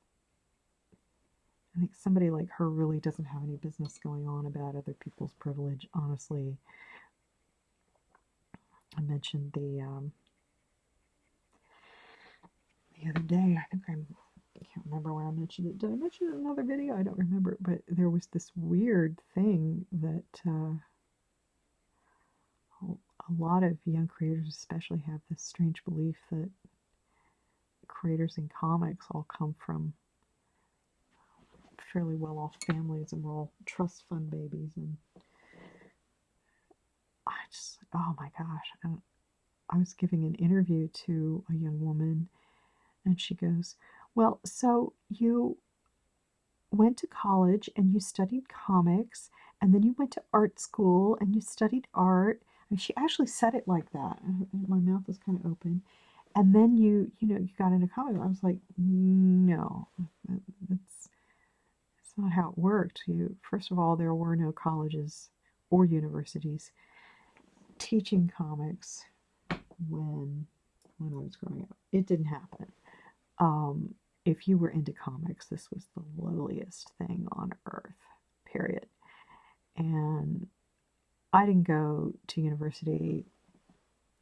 I think somebody like her really doesn't have any business going on about other people's privilege, honestly. I mentioned the other day, I can't remember where I mentioned it. Did I mention it in another video? I don't remember. But there was this weird thing that a lot of young creators especially have this strange belief that creators in comics all come from fairly well-off families and we're all trust fund babies. And oh my gosh. And I was giving an interview to a young woman and she goes, well, so you went to college and you studied comics and then you went to art school and you studied art. And she actually said it like that. My mouth was kind of open. And then you got into comics. I was like, no, that's not how it worked. First of all, there were no colleges or universities teaching comics when I was growing up. It didn't happen. If you were into comics, this was the lowliest thing on earth, period. And I didn't go to university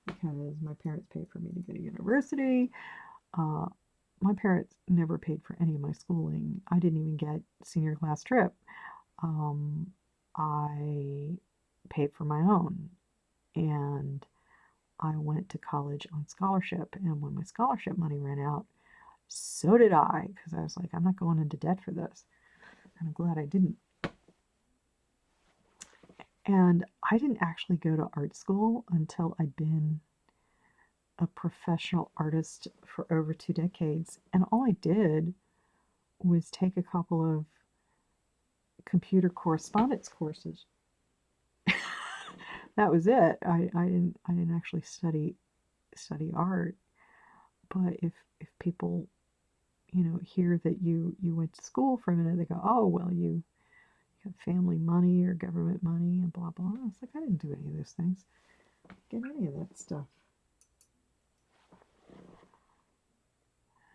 because my parents paid for me to go to university. My parents never paid for any of my schooling. I didn't even get senior class trip. I paid for my own. And I went to college on scholarship. And when my scholarship money ran out, so did I, because I was like, I'm not going into debt for this. And I'm glad I didn't. And I didn't actually go to art school until I'd been a professional artist for over 2 decades. And all I did was take a couple of computer correspondence courses. That was it. I didn't actually study art. But if people hear that you went to school for a minute, they go, oh, well, you got family money or government money and blah, blah. It's like, I didn't do any of those things. I didn't get any of that stuff.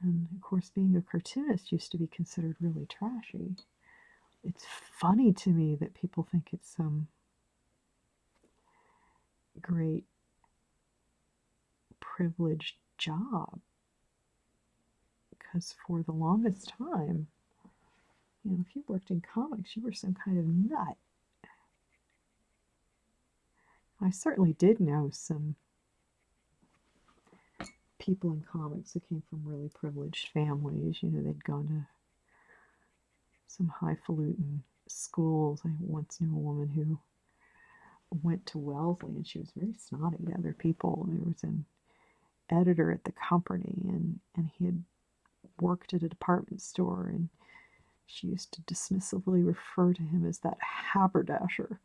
And of course, being a cartoonist used to be considered really trashy. It's funny to me that people think it's some great privileged job. Because for the longest time, You know, if you worked in comics, you were some kind of nut. I certainly did know some people in comics who came from really privileged families. You know, they'd gone to some highfalutin schools. I once knew a woman who went to Wellesley, and she was very snotty to other people. There was an editor at the company, and he had worked at a department store, and she used to dismissively refer to him as that haberdasher.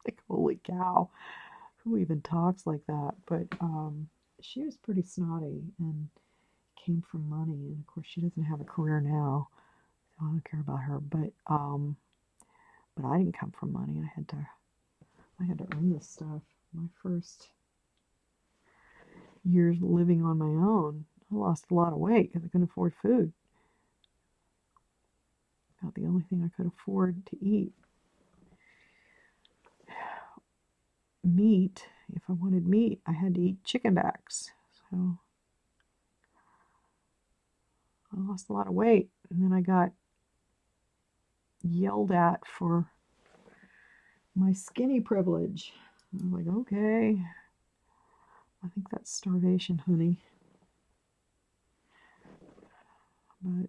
Like, holy cow, who even talks like that? But she was pretty snotty and came from money, and of course she doesn't have a career now, so I don't care about her. But I didn't come from money. I had to earn this stuff. My first years living on my own, I lost a lot of weight because I couldn't afford food. About the only thing I could afford to eat. Meat, if I wanted meat, I had to eat chicken backs. So I lost a lot of weight, and then I got yelled at for my skinny privilege. I'm like, okay, I think that's starvation, honey. But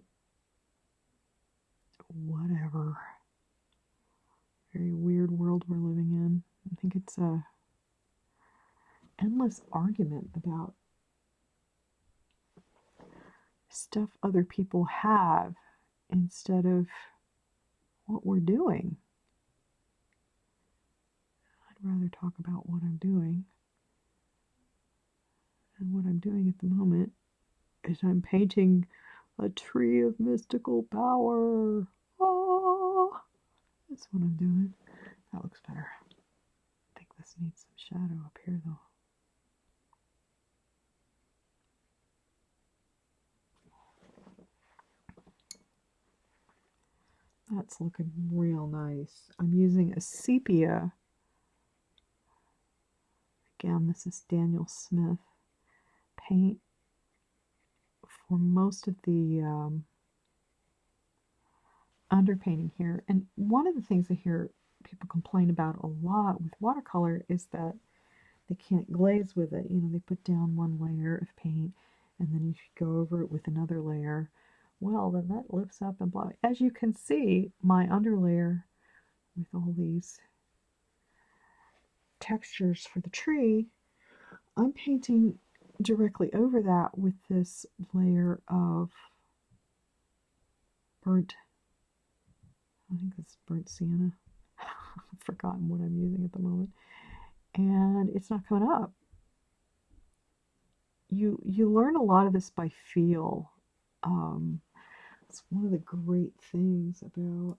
whatever. Very weird world we're living in. I think it's a endless argument about stuff other people have instead of what we're doing. I'd rather talk about what I'm doing. And what I'm doing at the moment is I'm painting a tree of mystical power. Oh, that's what I'm doing. That looks better. I think this needs some shadow up here though. That's looking real nice. I'm using a sepia. Again, this is Daniel Smith paint for most of the underpainting here. And one of the things I hear people complain about a lot with watercolor is that they can't glaze with it. You know, they put down one layer of paint and then you should go over it with another layer. Well, then that lifts up and blah. As you can see, my underlayer with all these textures for the tree, I'm painting directly over that with this layer of burnt, I think it's burnt sienna. I've forgotten what I'm using at the moment. And it's not coming up. You learn a lot of this by feel. It's one of the great things about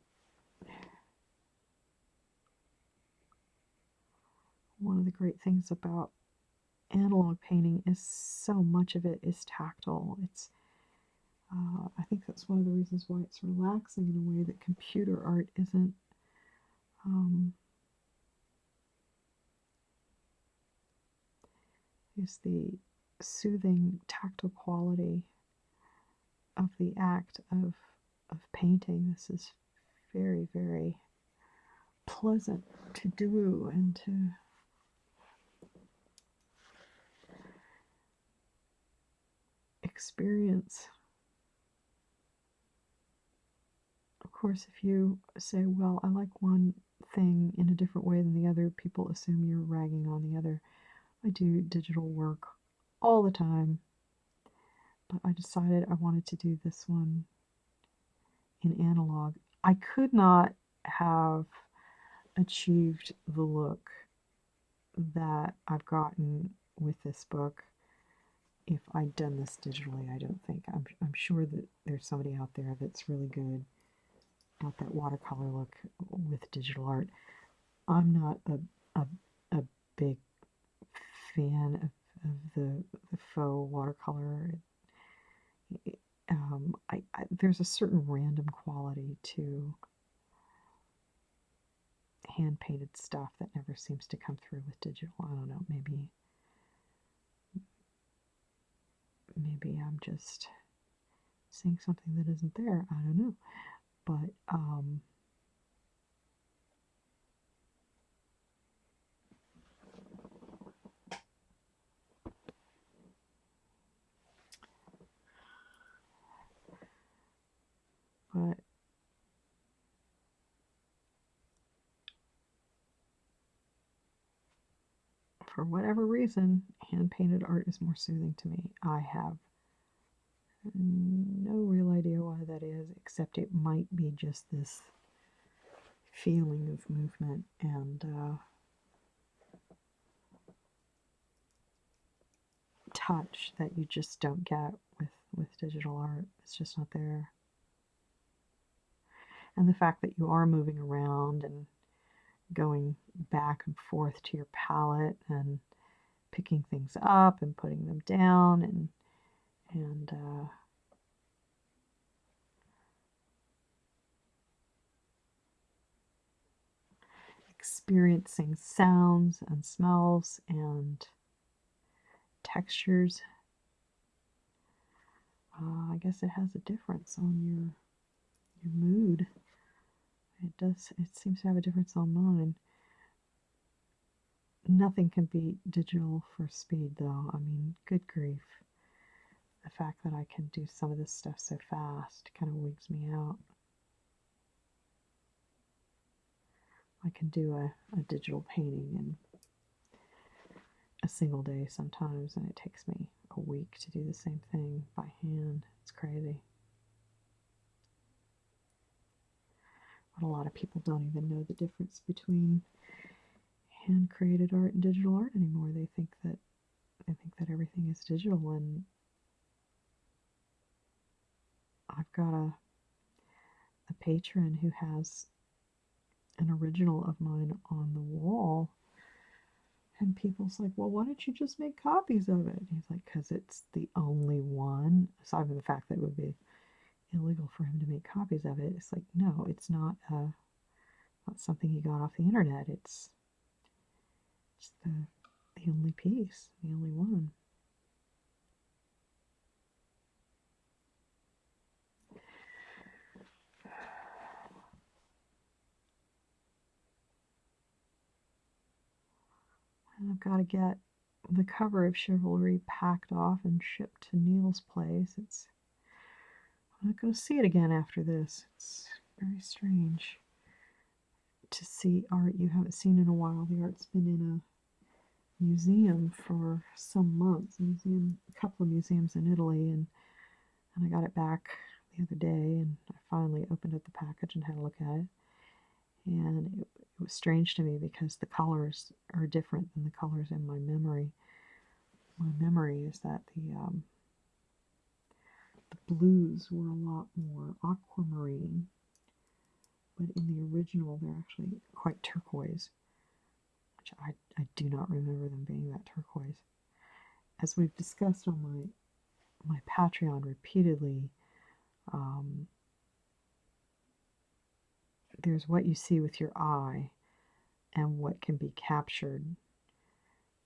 analog painting is so much of it is tactile. It's I think that's one of the reasons why it's relaxing in a way that computer art isn't. Is the soothing tactile quality of the act of painting. This is very, very pleasant to do and to experience. Of course, if you say, well, I like one thing in a different way than the other, people assume you're ragging on the other. I do digital work all the time, but I decided I wanted to do this one in analog. I could not have achieved the look that I've gotten with this book if I'd done this digitally. I don't think. I'm sure that there's somebody out there that's really good at that watercolor look with digital art. I'm not a big fan of the faux watercolor. There's a certain random quality to hand-painted stuff that never seems to come through with digital. I don't know, maybe I'm just seeing something that isn't there. I don't know. But for whatever reason, hand-painted art is more soothing to me. I have no real idea why that is, except it might be just this feeling of movement and touch that you just don't get with digital art. It's just not there. And the fact that you are moving around and going back and forth to your palette and picking things up and putting them down and experiencing sounds and smells and textures. I guess it has a difference on your mood. It does. It seems to have a difference on mine. Nothing can beat digital for speed, though. I mean, good grief. The fact that I can do some of this stuff so fast kind of wigs me out. I can do a digital painting in a single day sometimes, and it takes me a week to do the same thing by hand. It's crazy. But a lot of people don't even know the difference between hand-created art and digital art anymore. They think that everything is digital, and I've got a patron who has an original of mine on the wall, and people's like, well, why don't you just make copies of it? And he's like, because it's the only one. Aside from the fact that it would be illegal for him to make copies of it, it's like, no, it's not something he got off the internet. It's the only piece, the only one. And I've got to get the cover of Chivalry packed off and shipped to Neil's place. I'm not going to see it again after this. It's very strange to see art you haven't seen in a while. The art's been in a museum for some months, a couple of museums in Italy, and I got it back the other day, and I finally opened up the package and had a look at it. And it was strange to me because the colors are different than the colors in my memory. My memory is that the blues were a lot more aquamarine, but in the original they're actually quite turquoise, which I do not remember them being that turquoise. As we've discussed on my Patreon repeatedly, there's what you see with your eye and what can be captured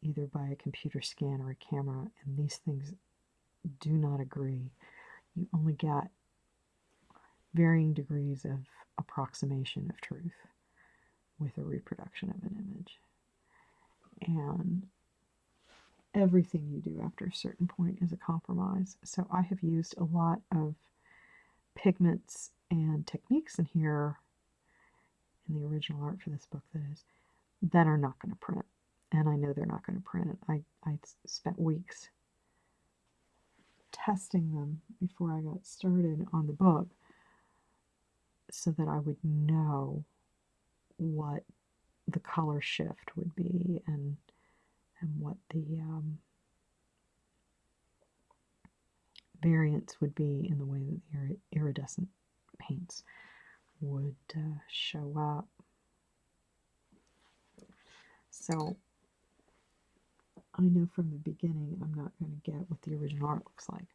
either by a computer scan or a camera, and these things do not agree. You only get varying degrees of approximation of truth with a reproduction of an image. And everything you do after a certain point is a compromise. So I have used a lot of pigments and techniques in here, in the original art for this book that is, that are not going to print. And I know they're not going to print. I spent weeks testing them before I got started on the book so that I would know what the color shift would be and what the variance would be in the way that the iridescent paints would show up. So I know from the beginning I'm not going to get what the original art looks like,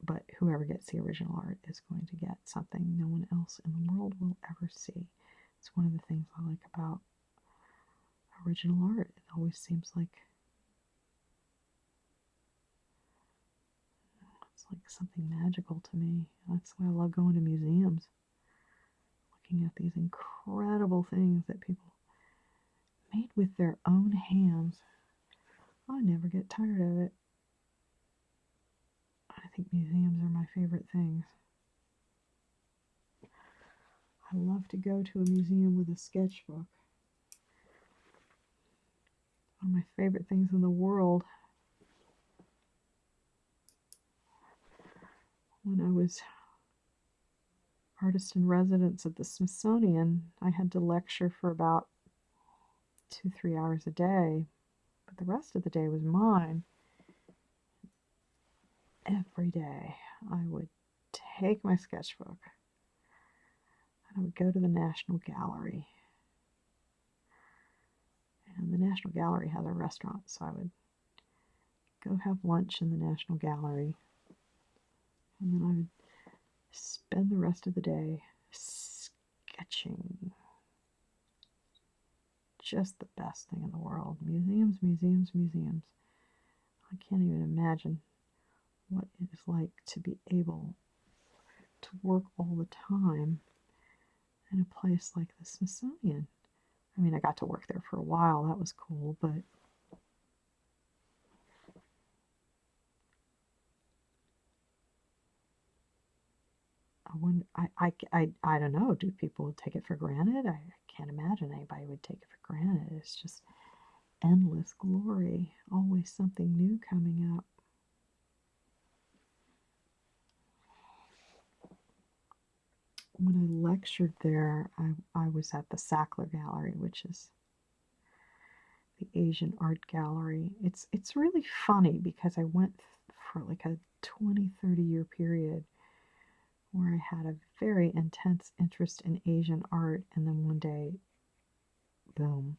but whoever gets the original art is going to get something no one else in the world will ever see. It's one of the things I like about original art. It always seems like it's like something magical to me. That's why I love going to museums. looking at these incredible things that people made with their own hands. I never get tired of it. I think museums are my favorite things. I love to go to a museum with a sketchbook. One of my favorite things in the world. When I was artist in residence at the Smithsonian, I had to lecture for about 2-3 hours a day, but the rest of the day was mine. Every day I would take my sketchbook and I would go to the National Gallery. And the National Gallery has a restaurant, so I would go have lunch in the National Gallery, and then I would spend the rest of the day sketching. Just the best thing in the world. Museums, museums, museums. I can't even imagine what it is like to be able to work all the time in a place like the Smithsonian. I mean, I got to work there for a while. That was cool, but I don't know. Do people take it for granted? I can't imagine anybody would take it for granted. It's just endless glory. Always something new coming up. When I lectured there, I was at the Sackler Gallery, which is the Asian art gallery. It's really funny because I went for like a 20-30 year period where I had a very intense interest in Asian art, and then one day, boom,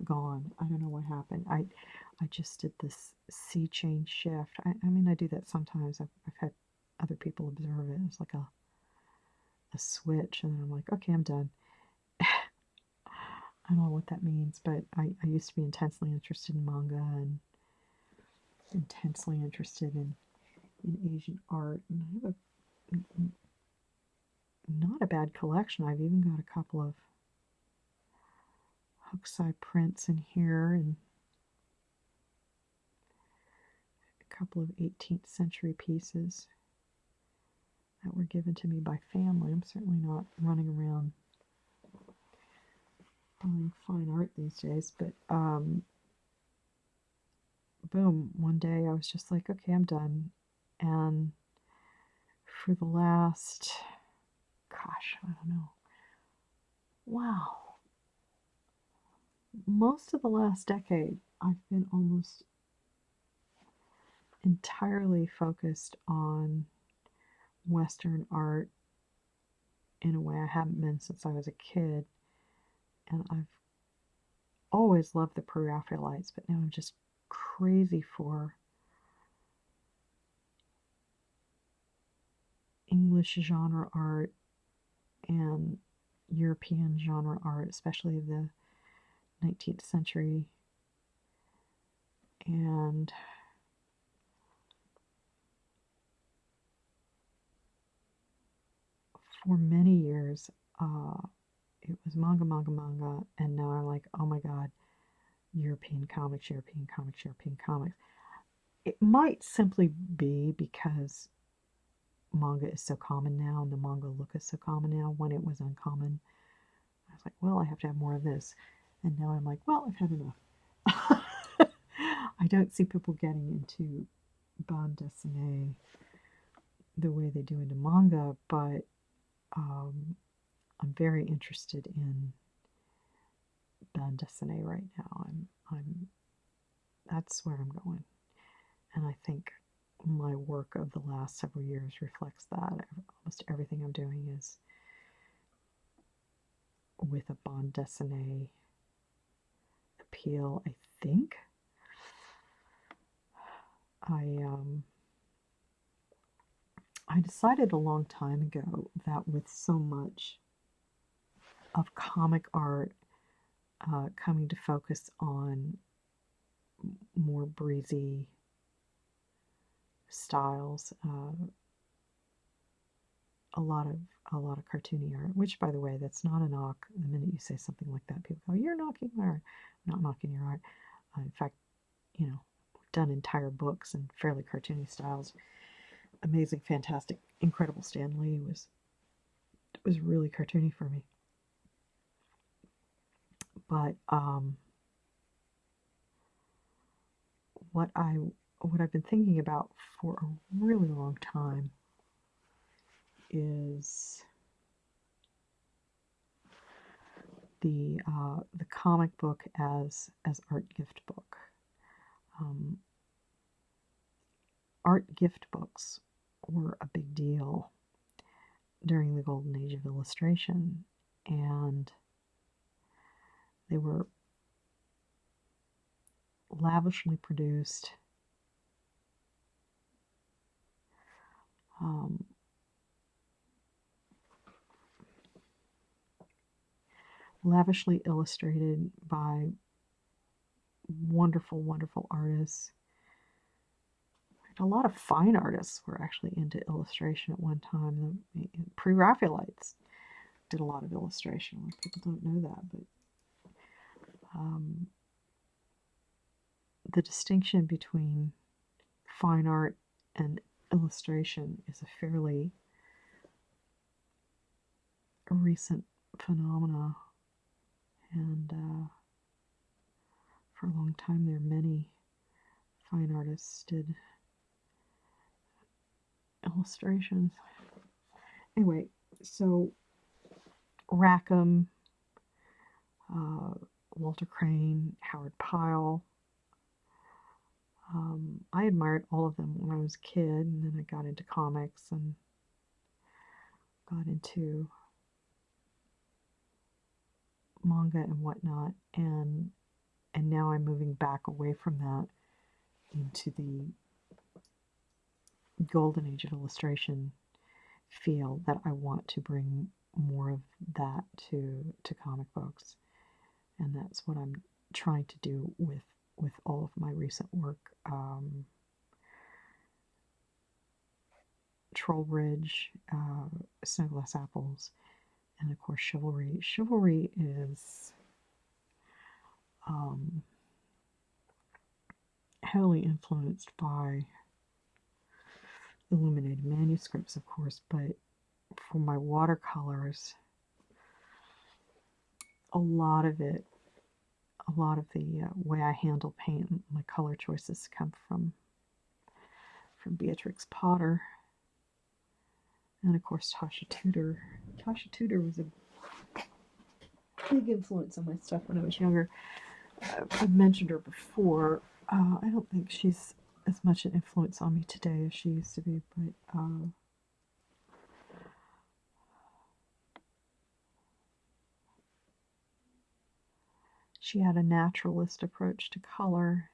gone. I don't know what happened. I just did this sea change shift. I mean, I do that sometimes. I've had other people observe it. It's like a switch, and then I'm like, okay, I'm done. I don't know what that means, but I used to be intensely interested in manga and intensely interested in Asian art, and I have not a bad collection. I've even got a couple of Hokusai prints in here and a couple of 18th century pieces that were given to me by family. I'm certainly not running around buying fine art these days, but boom, one day I was just like, okay, I'm done. And for the last, gosh, I don't know, wow, most of the last decade, I've been almost entirely focused on Western art in a way I haven't been since I was a kid. And I've always loved the Pre-Raphaelites, but now I'm just crazy for English genre art and European genre art, especially the 19th century. And for many years, it was manga, manga, manga, and now I'm like, oh my god, European comics, European comics, European comics. It might simply be because manga is so common now and the manga look is so common now. When it was uncommon, I was like, well, I have to have more of this. And now I'm like, well, I've had enough. I don't see people getting into bande dessinée the way they do into manga, but I'm very interested in bande dessinée right now. That's where I'm going, and I think my work of the last several years reflects that. Almost everything I'm doing is with a bande dessinée appeal, I think. I decided a long time ago that with so much of comic art coming to focus on more breezy styles, a lot of cartoony art, which, by the way, that's not a knock. The minute you say something like that, people go, "You're knocking my art." I'm not knocking your art. In fact, you know, we've done entire books in fairly cartoony styles. Amazing, fantastic, incredible Stan Lee was really cartoony for me. But what I've been thinking about for a really long time is the comic book as art gift book. Art gift books were a big deal during the golden age of illustration, and they were lavishly produced, lavishly illustrated by wonderful, wonderful artists. A lot of fine artists were actually into illustration at one time. The Pre-Raphaelites did a lot of illustration. A lot of people don't know that, but the distinction between fine art and illustration is a fairly recent phenomena, and for a long time there, many fine artists did illustrations. Anyway, so Rackham, Walter Crane, Howard Pyle. I admired all of them when I was a kid, and then I got into comics and got into manga and whatnot, and now I'm moving back away from that into the golden age of illustration feel that I want to bring more of that to comic books, and that's what I'm trying to do with all of my recent work. Trollbridge, Snowglass Apples, and of course Chivalry. Chivalry is heavily influenced by illuminated manuscripts, of course, but for my watercolors, a lot of the way I handle paint, my color choices come from Beatrix Potter, and of course Tasha Tudor. Tasha Tudor was a big influence on my stuff when I was younger. I've mentioned her before. I don't think she's as much an influence on me today as she used to be, but she had a naturalist approach to color,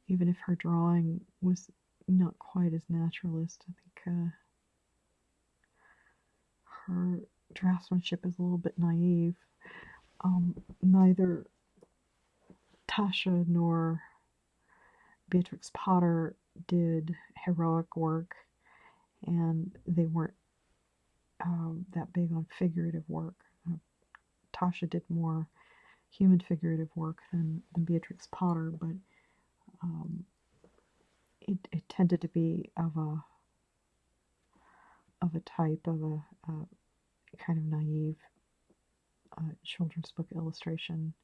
even if her drawing was not quite as naturalist. I think her draftsmanship is a little bit naive. Neither Tasha nor Beatrix Potter did heroic work, and they weren't that big on figurative work. Tasha did more human figurative work than Beatrix Potter, but it tended to be of a type of a kind of naive children's book illustration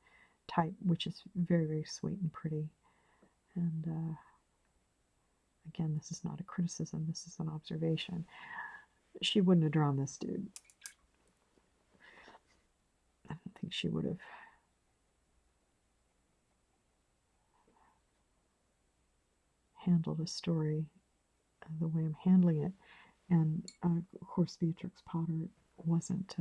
type, which is very, very sweet and pretty. And again, this is not a criticism, this is an observation. She wouldn't have drawn this dude. I don't think she would have handled a story the way I'm handling it. And of course, Beatrix Potter wasn't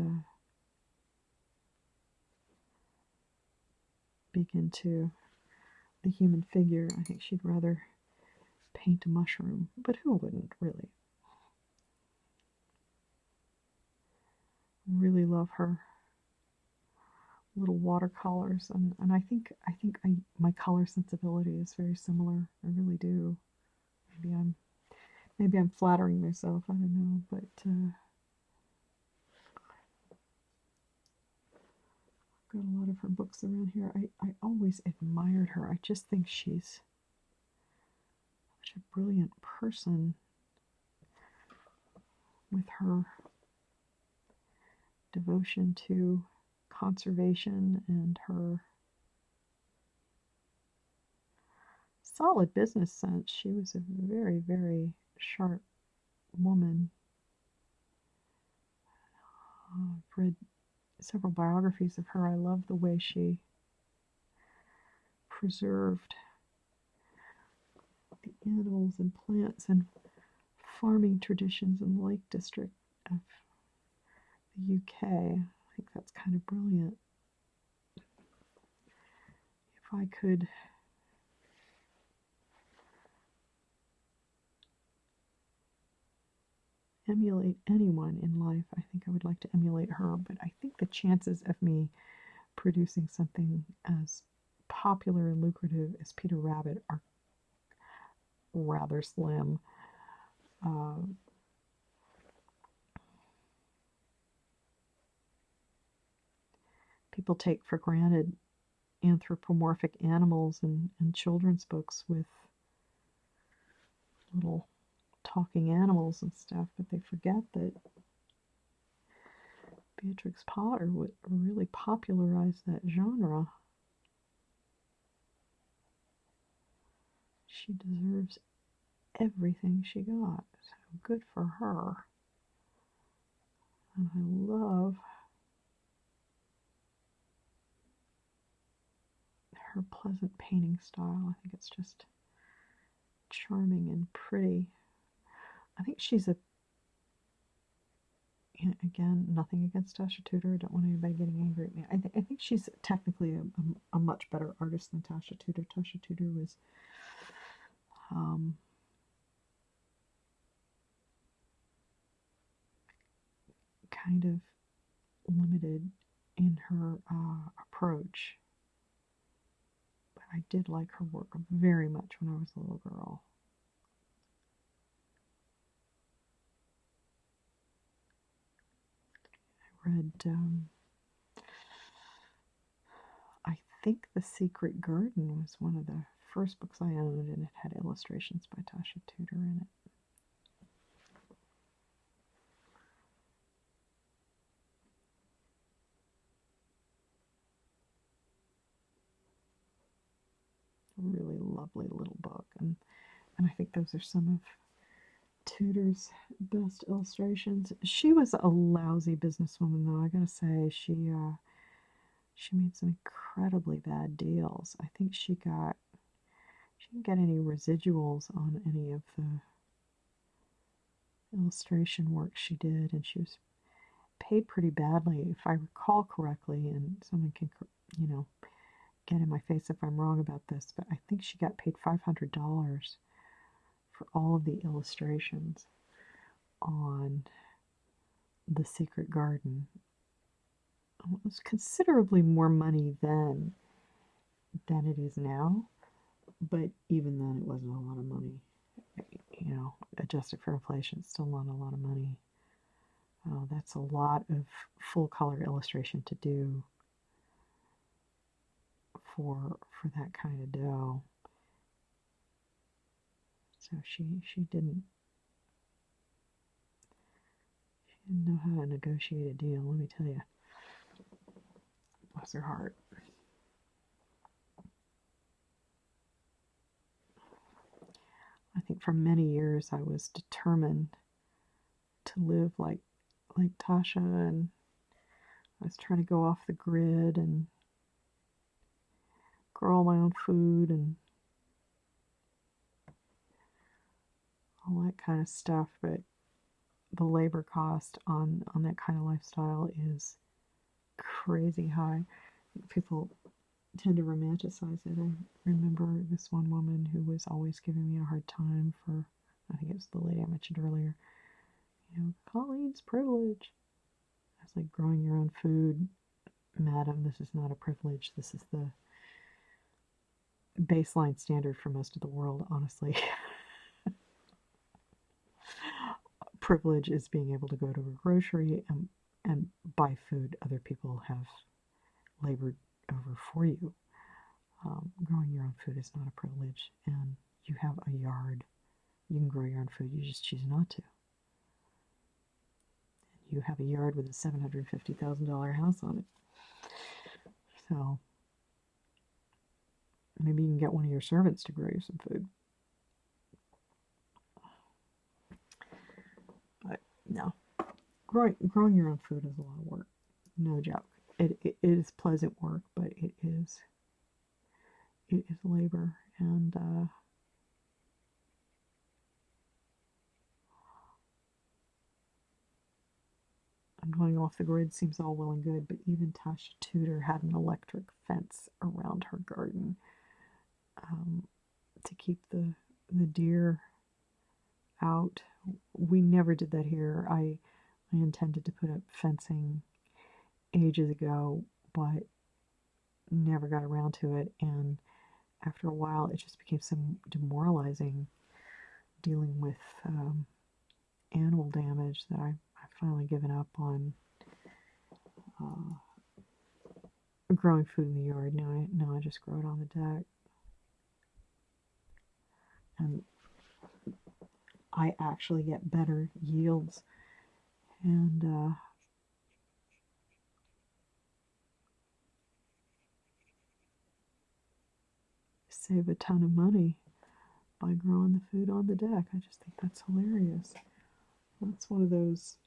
big into the human figure. I think she'd rather paint a mushroom, but who wouldn't, really? Really love her little watercolors, and I think my color sensibility is very similar. I really do. Maybe I'm flattering myself. I don't know, but got a lot of her books around here. I always admired her. I just think she's such a brilliant person with her devotion to conservation and her solid business sense. She was a very, very sharp woman. I've read several biographies of her. I love the way she preserved the animals and plants and farming traditions in the Lake District of the UK. I think that's kind of brilliant. If I could emulate anyone in life, I think I would like to emulate her, but I think the chances of me producing something as popular and lucrative as Peter Rabbit are rather slim. People take for granted anthropomorphic animals in children's books with little talking animals and stuff, but they forget that Beatrix Potter would really popularize that genre. She deserves everything she got, so good for her. And I love her pleasant painting style. I think it's just charming and pretty. I think she's again, nothing against Tasha Tudor. I don't want anybody getting angry at me. I think she's technically a much better artist than Tasha Tudor. Tasha Tudor was kind of limited in her approach. But I did like her work very much when I was a little girl. I read, I think The Secret Garden was one of the first books I owned, and it had illustrations by Tasha Tudor in it. Really lovely little book, and I think those are some of Tudor's best illustrations. She was a lousy businesswoman, though. I gotta say, she made some incredibly bad deals. I think she didn't get any residuals on any of the illustration work she did, and she was paid pretty badly, if I recall correctly, and someone can, get in my face if I'm wrong about this, but I think she got paid $500 for all of the illustrations on The Secret Garden. It was considerably more money then than it is now, but even then it wasn't a lot of money. Adjusted for inflation, it's still not a lot of money. That's a lot of full color illustration to do for that kind of dough. So she didn't know how to negotiate a deal, let me tell you. Bless her heart. I think for many years I was determined to live like Tasha, and I was trying to go off the grid and grow all my own food and all that kind of stuff, but the labor cost on that kind of lifestyle is crazy high. People tend to romanticize it. I remember this one woman who was always giving me a hard time for, I think it was the lady I mentioned earlier, Colleen's privilege. I was like, growing your own food, madam, this is not a privilege. This is the baseline standard for most of the world, honestly. Privilege is being able to go to a grocery and buy food other people have labored over for you. Growing your own food is not a privilege, and you have a yard. You can grow your own food, you just choose not to. You have a yard with a $750,000 house on it. So maybe you can get one of your servants to grow you some food. But no, growing your own food is a lot of work. No joke. It is pleasant work, but it is labor, and going off the grid seems all well and good, but even Tasha Tudor had an electric fence around her garden to keep the deer out. We never did that here. I intended to put up fencing ages ago, but never got around to it, and after a while it just became so demoralizing dealing with animal damage that I've finally given up on growing food in the yard. Now I just grow it on the deck. And I actually get better yields, and save a ton of money by growing the food on the deck. I just think that's hilarious. That's one of those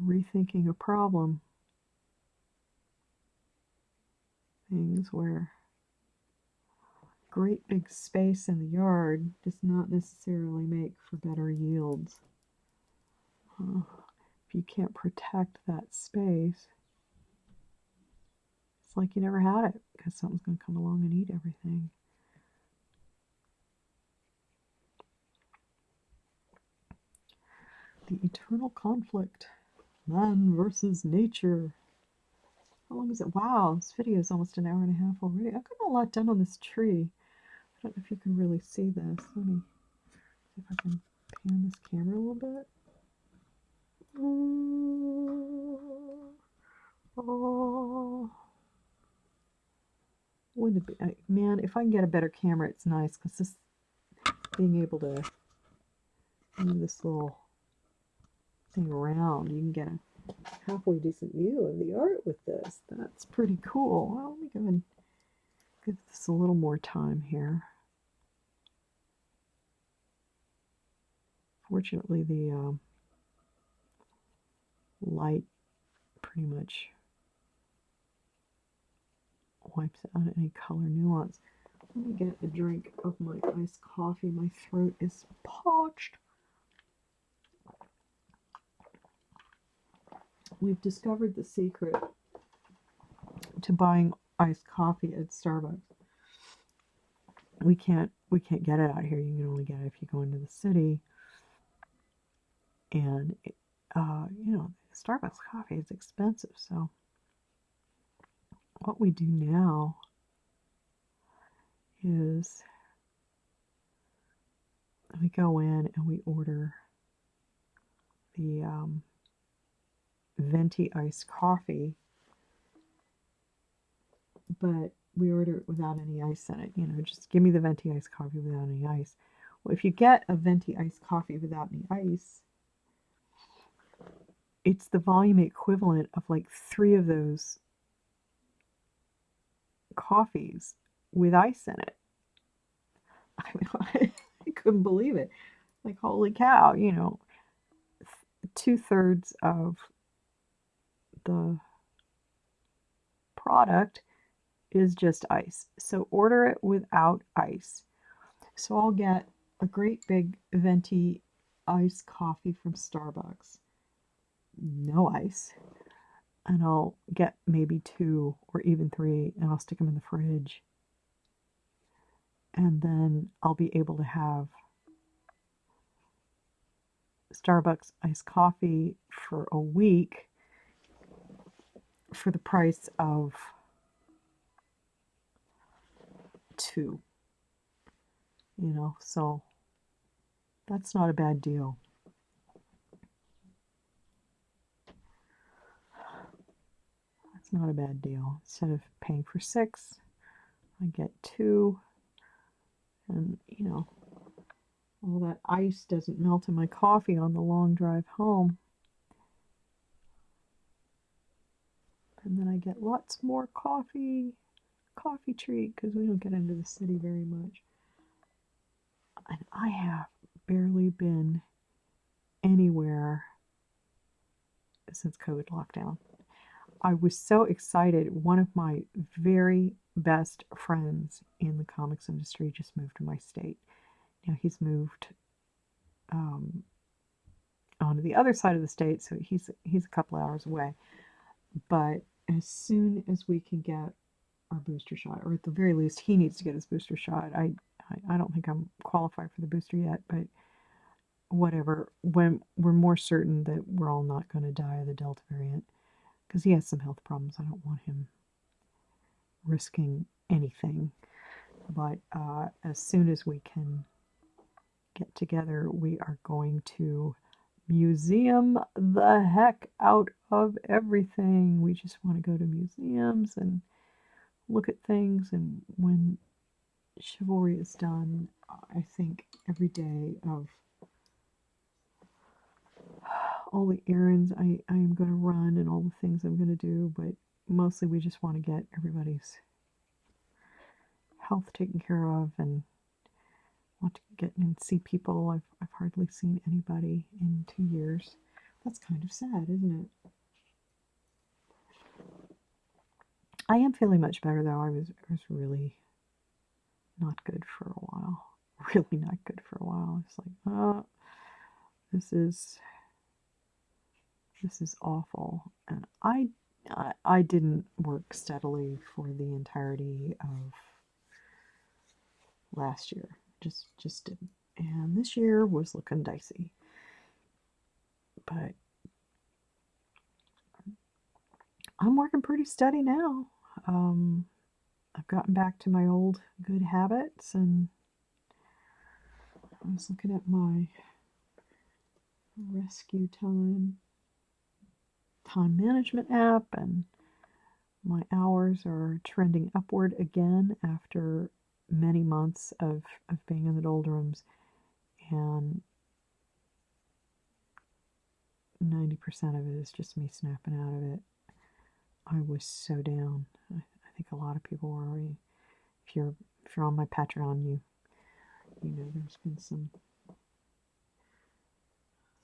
rethinking a problem things where great big space in the yard does not necessarily make for better yields. If you can't protect that space, it's like you never had it, because something's going to come along and eat everything. The eternal conflict, man versus nature. How long is it? Wow, this video is almost an hour and a half already. I've gotten a lot done on this tree. I don't know if you can really see this. Let me see if I can pan this camera a little bit. Oh, wouldn't it be, man, if I can get a better camera, it's nice, because this, being able to move this little thing around, you can get a halfway decent view of the art with this. That's pretty cool. Well, let me go and give this a little more time here. Fortunately, the light pretty much wipes out any color nuance. Let me get a drink of my iced coffee. My throat is parched. We've discovered the secret to buying iced coffee at Starbucks. We can't get it out here. You can only get it if you go into the city. And you know, Starbucks coffee is expensive, so what we do now is we go in and we order the venti iced coffee, but we order it without any ice in it. You know, just give me the venti iced coffee without any ice. Well, if you get a venti iced coffee without any ice, it's the volume equivalent of like 3 of those coffees with ice in it. I couldn't believe it. Like, holy cow, you know, 2/3 of the product is just ice. So order it without ice. So I'll get a great big venti iced coffee from Starbucks, no ice, and I'll get maybe 2 or even 3, and I'll stick them in the fridge, and then I'll be able to have Starbucks iced coffee for a week for the price of 2, you know, so that's not a bad deal. not a bad deal. Instead of paying for 6, I get 2, and you know, all that ice doesn't melt in my coffee on the long drive home. And then I get lots more coffee treat, because we don't get into the city very much. And I have barely been anywhere since COVID lockdown. I was so excited. One of my very best friends in the comics industry just moved to my state. Now he's moved onto the other side of the state, so he's a couple hours away. But as soon as we can get our booster shot, or at the very least, he needs to get his booster shot. I don't think I'm qualified for the booster yet, but whatever. When we're more certain that we're all not going to die of the Delta variant, because he has some health problems, I don't want him risking anything. But as soon as we can get together, we are going to museum the heck out of everything. We just want to go to museums and look at things. And when Chivalry is done, I think every day of all the errands I am going to run and all the things I'm going to do, but mostly we just want to get everybody's health taken care of and want to get and see people. I've hardly seen anybody in 2 years. That's kind of sad, isn't it? I am feeling much better though. I was really not good for a while. Really not good for a while. It's like, oh, this is awful. And I didn't work steadily for the entirety of last year. Just didn't. And this year was looking dicey. But I'm working pretty steady now. I've gotten back to my old good habits, and I was looking at my rescue time management app, and my hours are trending upward again after many months of being in the doldrums, and 90% of it is just me snapping out of it. I was so down. I think a lot of people were already. If you're on my Patreon, you know there's been some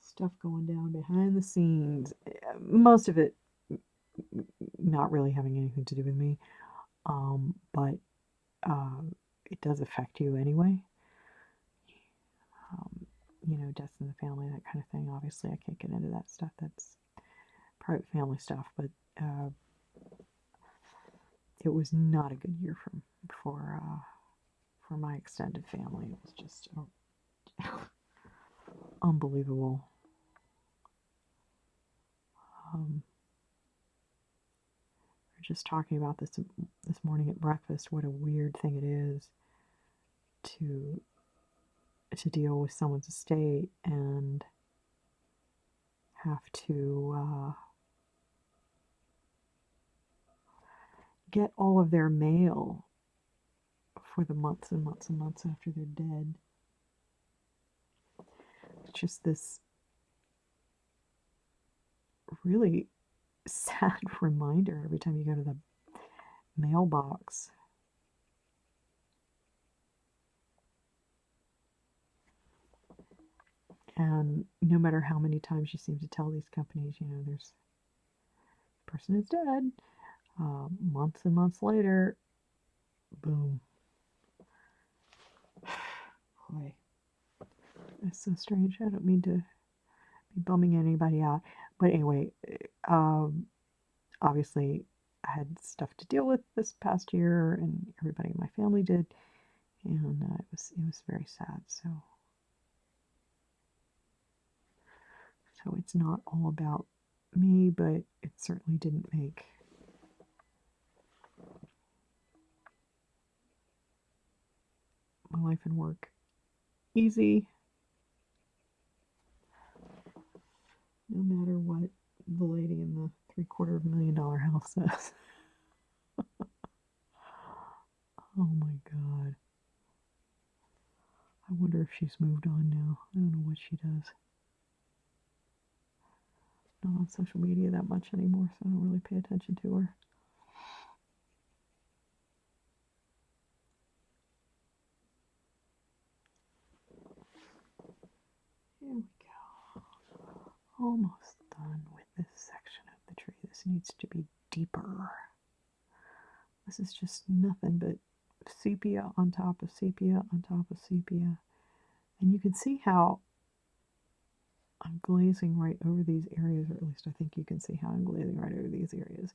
stuff going down behind the scenes. Most of it not really having anything to do with me, but it does affect you anyway. You know, deaths in the family, that kind of thing. Obviously, I can't get into that stuff. That's private family stuff, but it was not a good year for my extended family. It was just unbelievable. We were just talking about this morning at breakfast. What a weird thing it is to deal with someone's estate and have to get all of their mail for the months and months and months after they're dead. It's just this really sad reminder every time you go to the mailbox. And no matter how many times you seem to tell these companies, you know, there's the person is dead, months and months later, boom. Boy, that's so strange. I don't mean to be bumming anybody out. But anyway, obviously I had stuff to deal with this past year, and everybody in my family did, and it was very sad. So it's not all about me, but it certainly didn't make my life and work easy, no matter what the lady in the $750,000 house says. wonder if she's moved on now. I don't know what she does. Not on social media that much anymore, so I don't really pay attention to her. Here we go. Almost done with this section of the tree. This needs to be deeper. This is just nothing but sepia on top of sepia on top of sepia. And you can see how I'm glazing right over these areas, or at least I think you can see how I'm glazing right over these areas.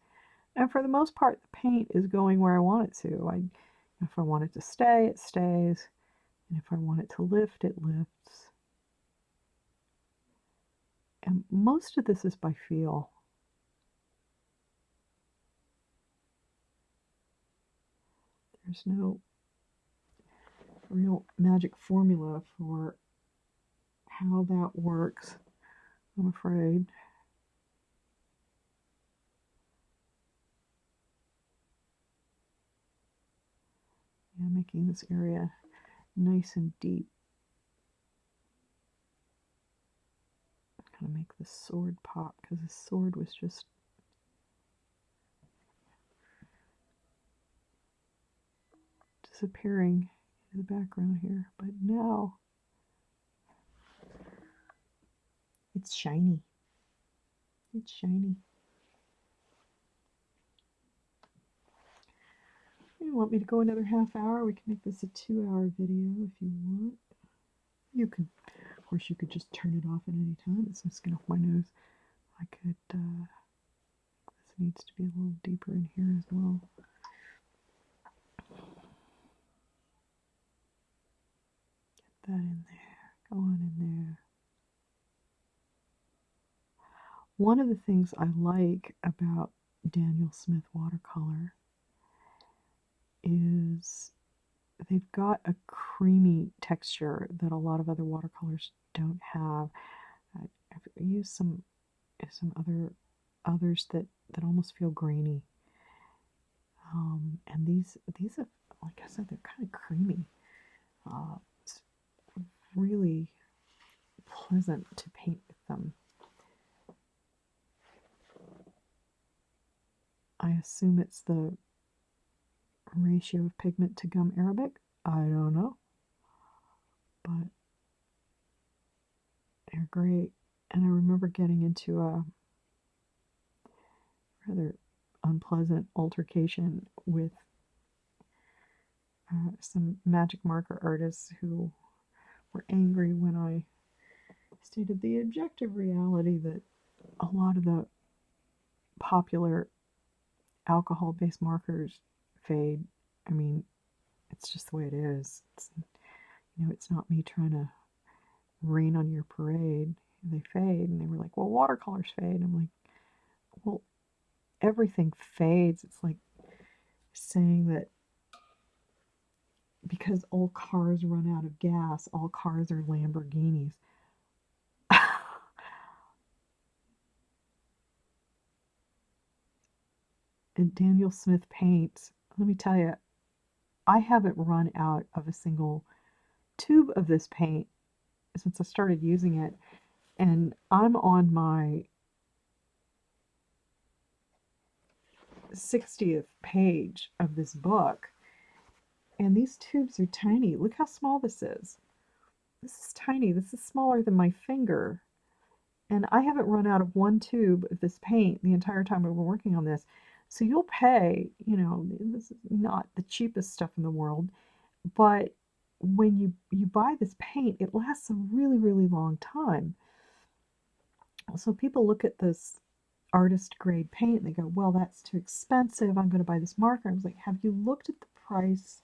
And for the most part, the paint is going where I want it to. If I want it to stay, it stays. And if I want it to lift, it lifts. And most of this is by feel. There's no real magic formula for how that works, I'm afraid. Yeah, making this area nice and deep. I'm gonna make this sword pop because the sword was just disappearing in the background here, but now it's shiny. It's shiny. You want me to go another half hour? We can make this a 2-hour video if you want. You could, of course, you could just turn it off at any time. It's some skin off my nose. I could, this needs to be a little deeper in here as well. Get that in there. Go on in there. One of the things I like about Daniel Smith watercolor is they've got a creamy texture that a lot of other watercolors don't have. I've used some others that almost feel grainy. And these are, like I said, they're kind of creamy. It's really pleasant to paint with them. I assume it's the ratio of pigment to gum arabic. I don't know. But they're great. And I remember getting into a rather unpleasant altercation with some magic marker artists who were angry when I stated the objective reality that a lot of the popular alcohol-based markers fade. I mean, it's just the way it is. It's not me trying to rain on your parade. They fade, and they were like, well, watercolors fade. I'm like, well, everything fades. It's like saying that because all cars run out of gas, all cars are Lamborghinis. And Daniel Smith paints, let me tell you, I haven't run out of a single tube of this paint since I started using it. And I'm on my 60th page of this book. And these tubes are tiny. Look how small this is. This is tiny. This is smaller than my finger. And I haven't run out of one tube of this paint the entire time I've been working on this. So you'll pay, this is not the cheapest stuff in the world, but when you buy this paint, it lasts a really, really long time. So people look at this artist grade paint and they go, well, that's too expensive. I'm going to buy this marker. I was like, have you looked at the price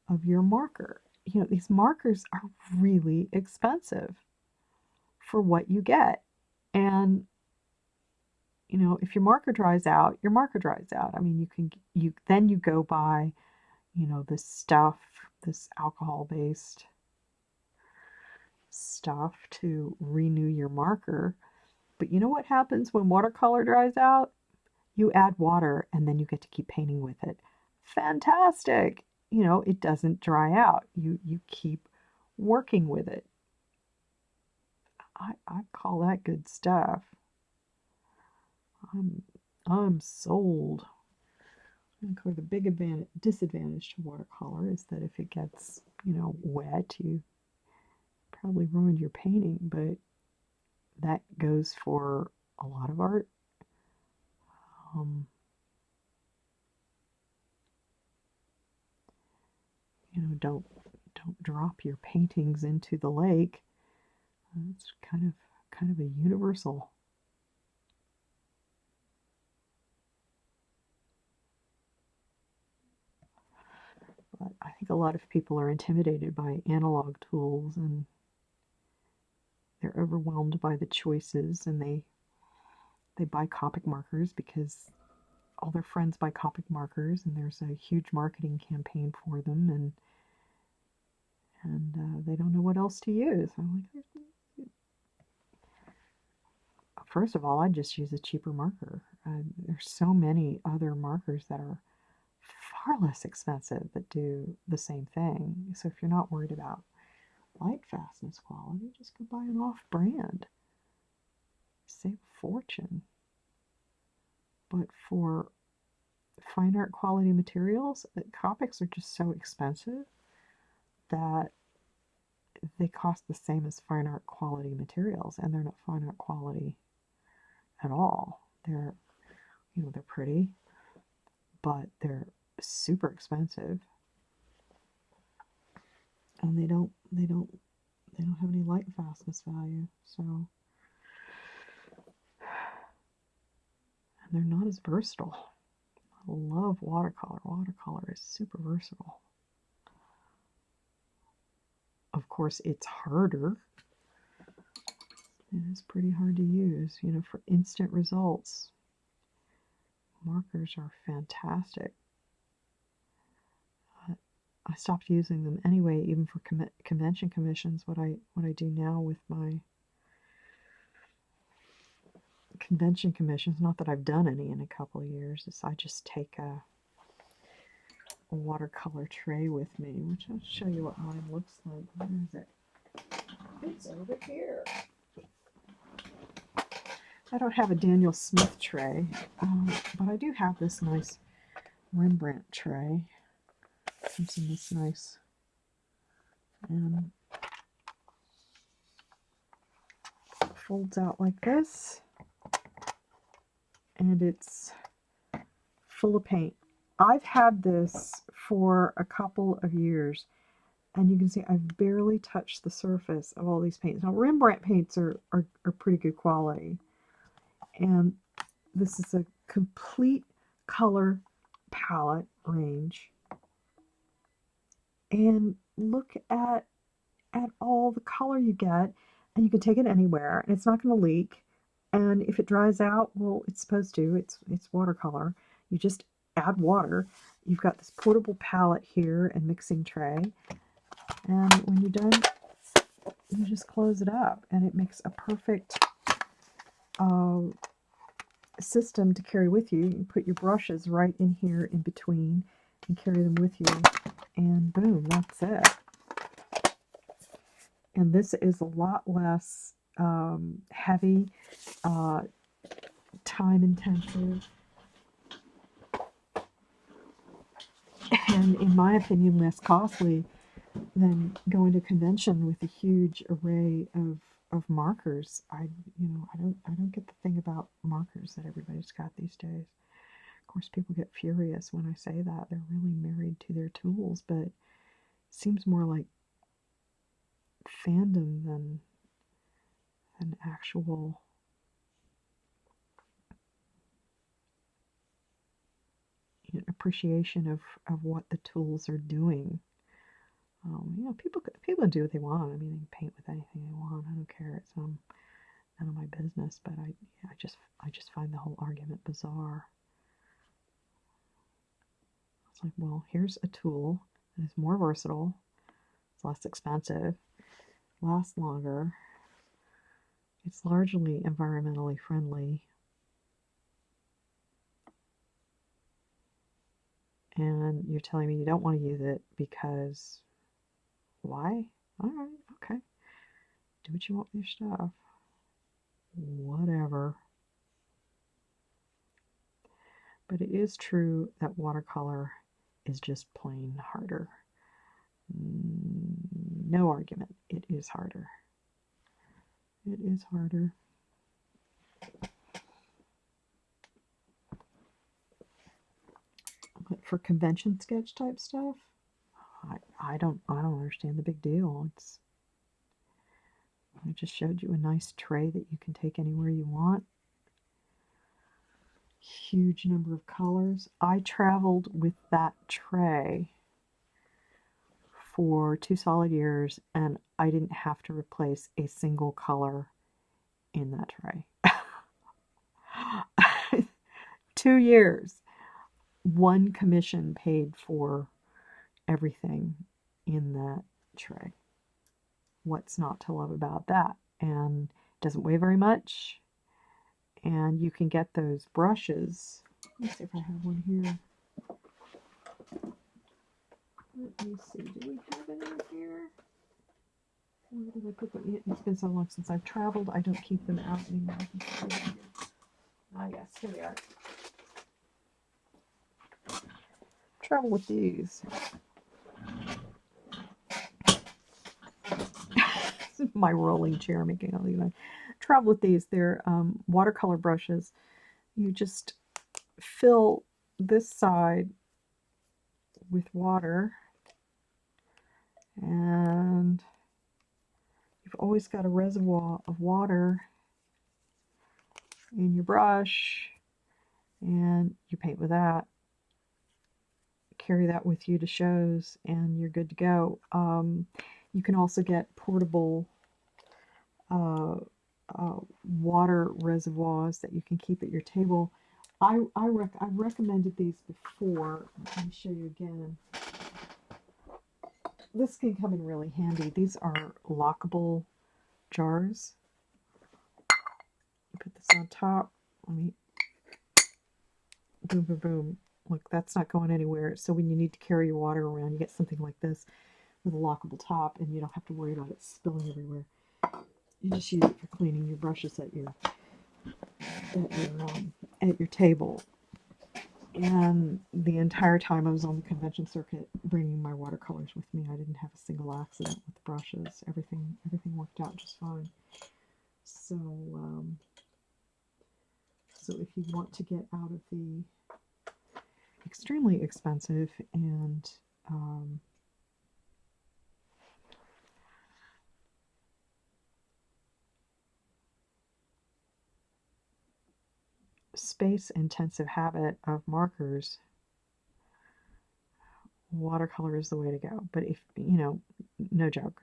of your marker? These markers are really expensive for what you get. And if your marker dries out, your marker dries out. I mean, then you go buy, this stuff, this alcohol-based stuff to renew your marker. But you know what happens when watercolor dries out? You add water and then you get to keep painting with it. Fantastic! It doesn't dry out. You keep working with it. I call that good stuff. I'm sold. And of course, the big disadvantage to watercolor is that if it gets, wet, you probably ruined your painting, but that goes for a lot of art. Um, don't drop your paintings into the lake. It's kind of a universal. But I think a lot of people are intimidated by analog tools, and they're overwhelmed by the choices, and they buy Copic markers because all their friends buy Copic markers, and there's a huge marketing campaign for them, and they don't know what else to use. I'm like, first of all, I'd just use a cheaper marker. There's so many other markers that are far less expensive that do the same thing. So if you're not worried about light fastness quality, just go buy an off-brand. Save a fortune. But for fine art quality materials, Copics are just so expensive that they cost the same as fine art quality materials, and they're not fine art quality at all. They're pretty, but they're super expensive, and they don't have any light fastness value. So, and they're not as versatile. I love watercolor. Watercolor is super versatile. Of course, it's harder. It is pretty hard to use, for instant results. Markers are fantastic. I stopped using them anyway, even for convention commissions. What I do now with my convention commissions, not that I've done any in a couple of years, is I just take a watercolor tray with me, which I'll show you what mine looks like. Where is it? It's over here. I don't have a Daniel Smith tray, but I do have this nice Rembrandt tray. Comes in this nice, and folds out like this, and it's full of paint. I've had this for a couple of years, and you can see I've barely touched the surface of all these paints. Now, Rembrandt paints are pretty good quality, and this is a complete color palette range. And look at all the color you get, and you can take it anywhere, and it's not going to leak. And if it dries out, well, it's supposed to. It's watercolor. You just add water. You've got this portable palette here and mixing tray, and when you're done, you just close it up, and it makes a perfect system to carry with you. You put your brushes right in here in between and carry them with you, and boom, that's it. And this is a lot less heavy, time intensive, and in my opinion less costly than going to a convention with a huge array of markers. I don't get the thing about markers that everybody's got these days. Of course, people get furious when I say that. They're really married to their tools, but it seems more like fandom than an actual appreciation of what the tools are doing. People can do what they want. I mean, they can paint with anything they want. I don't care. It's none of my business. But I just find the whole argument bizarre. It's like, well, here's a tool that is more versatile. It's less expensive, lasts longer. It's largely environmentally friendly. And you're telling me you don't want to use it because why? Alright, okay. Do what you want with your stuff. Whatever. But it is true that watercolor is just plain harder. No argument. It is harder. It is harder. But for convention sketch type stuff, I don't understand the big deal. I just showed you a nice tray that you can take anywhere you want. Huge number of colors. I traveled with that tray for 2 solid years, and I didn't have to replace a single color in that tray. 2 years. One commission paid for everything in that tray. What's not to love about that? And it doesn't weigh very much. And you can get those brushes. Let's see if I have one here. Let me see. Do we have it in here? Where did I put them? It's been so long since I've traveled. I don't keep them out anymore. Ah, yes, here they are. Travel with these. My rolling chair making all these. Travel with these. They're watercolor brushes. You just fill this side with water, and you've always got a reservoir of water in your brush, and you paint with that. Carry that with you to shows, and you're good to go. You can also get portable water reservoirs that you can keep at your table. I've recommended these before. Let me show you again. This can come in really handy. These are lockable jars. You put this on top. Let me boom, boom, boom. Look, that's not going anywhere. So when you need to carry your water around, you get something like this with a lockable top, and you don't have to worry about it spilling everywhere. You just use it for cleaning your brushes at your table. And the entire time I was on the convention circuit, bringing my watercolors with me, I didn't have a single accident with the brushes. Everything worked out just fine. So, so if you want to get out of the extremely expensive and space-intensive habit of markers, watercolor is the way to go. But if, you know, no joke,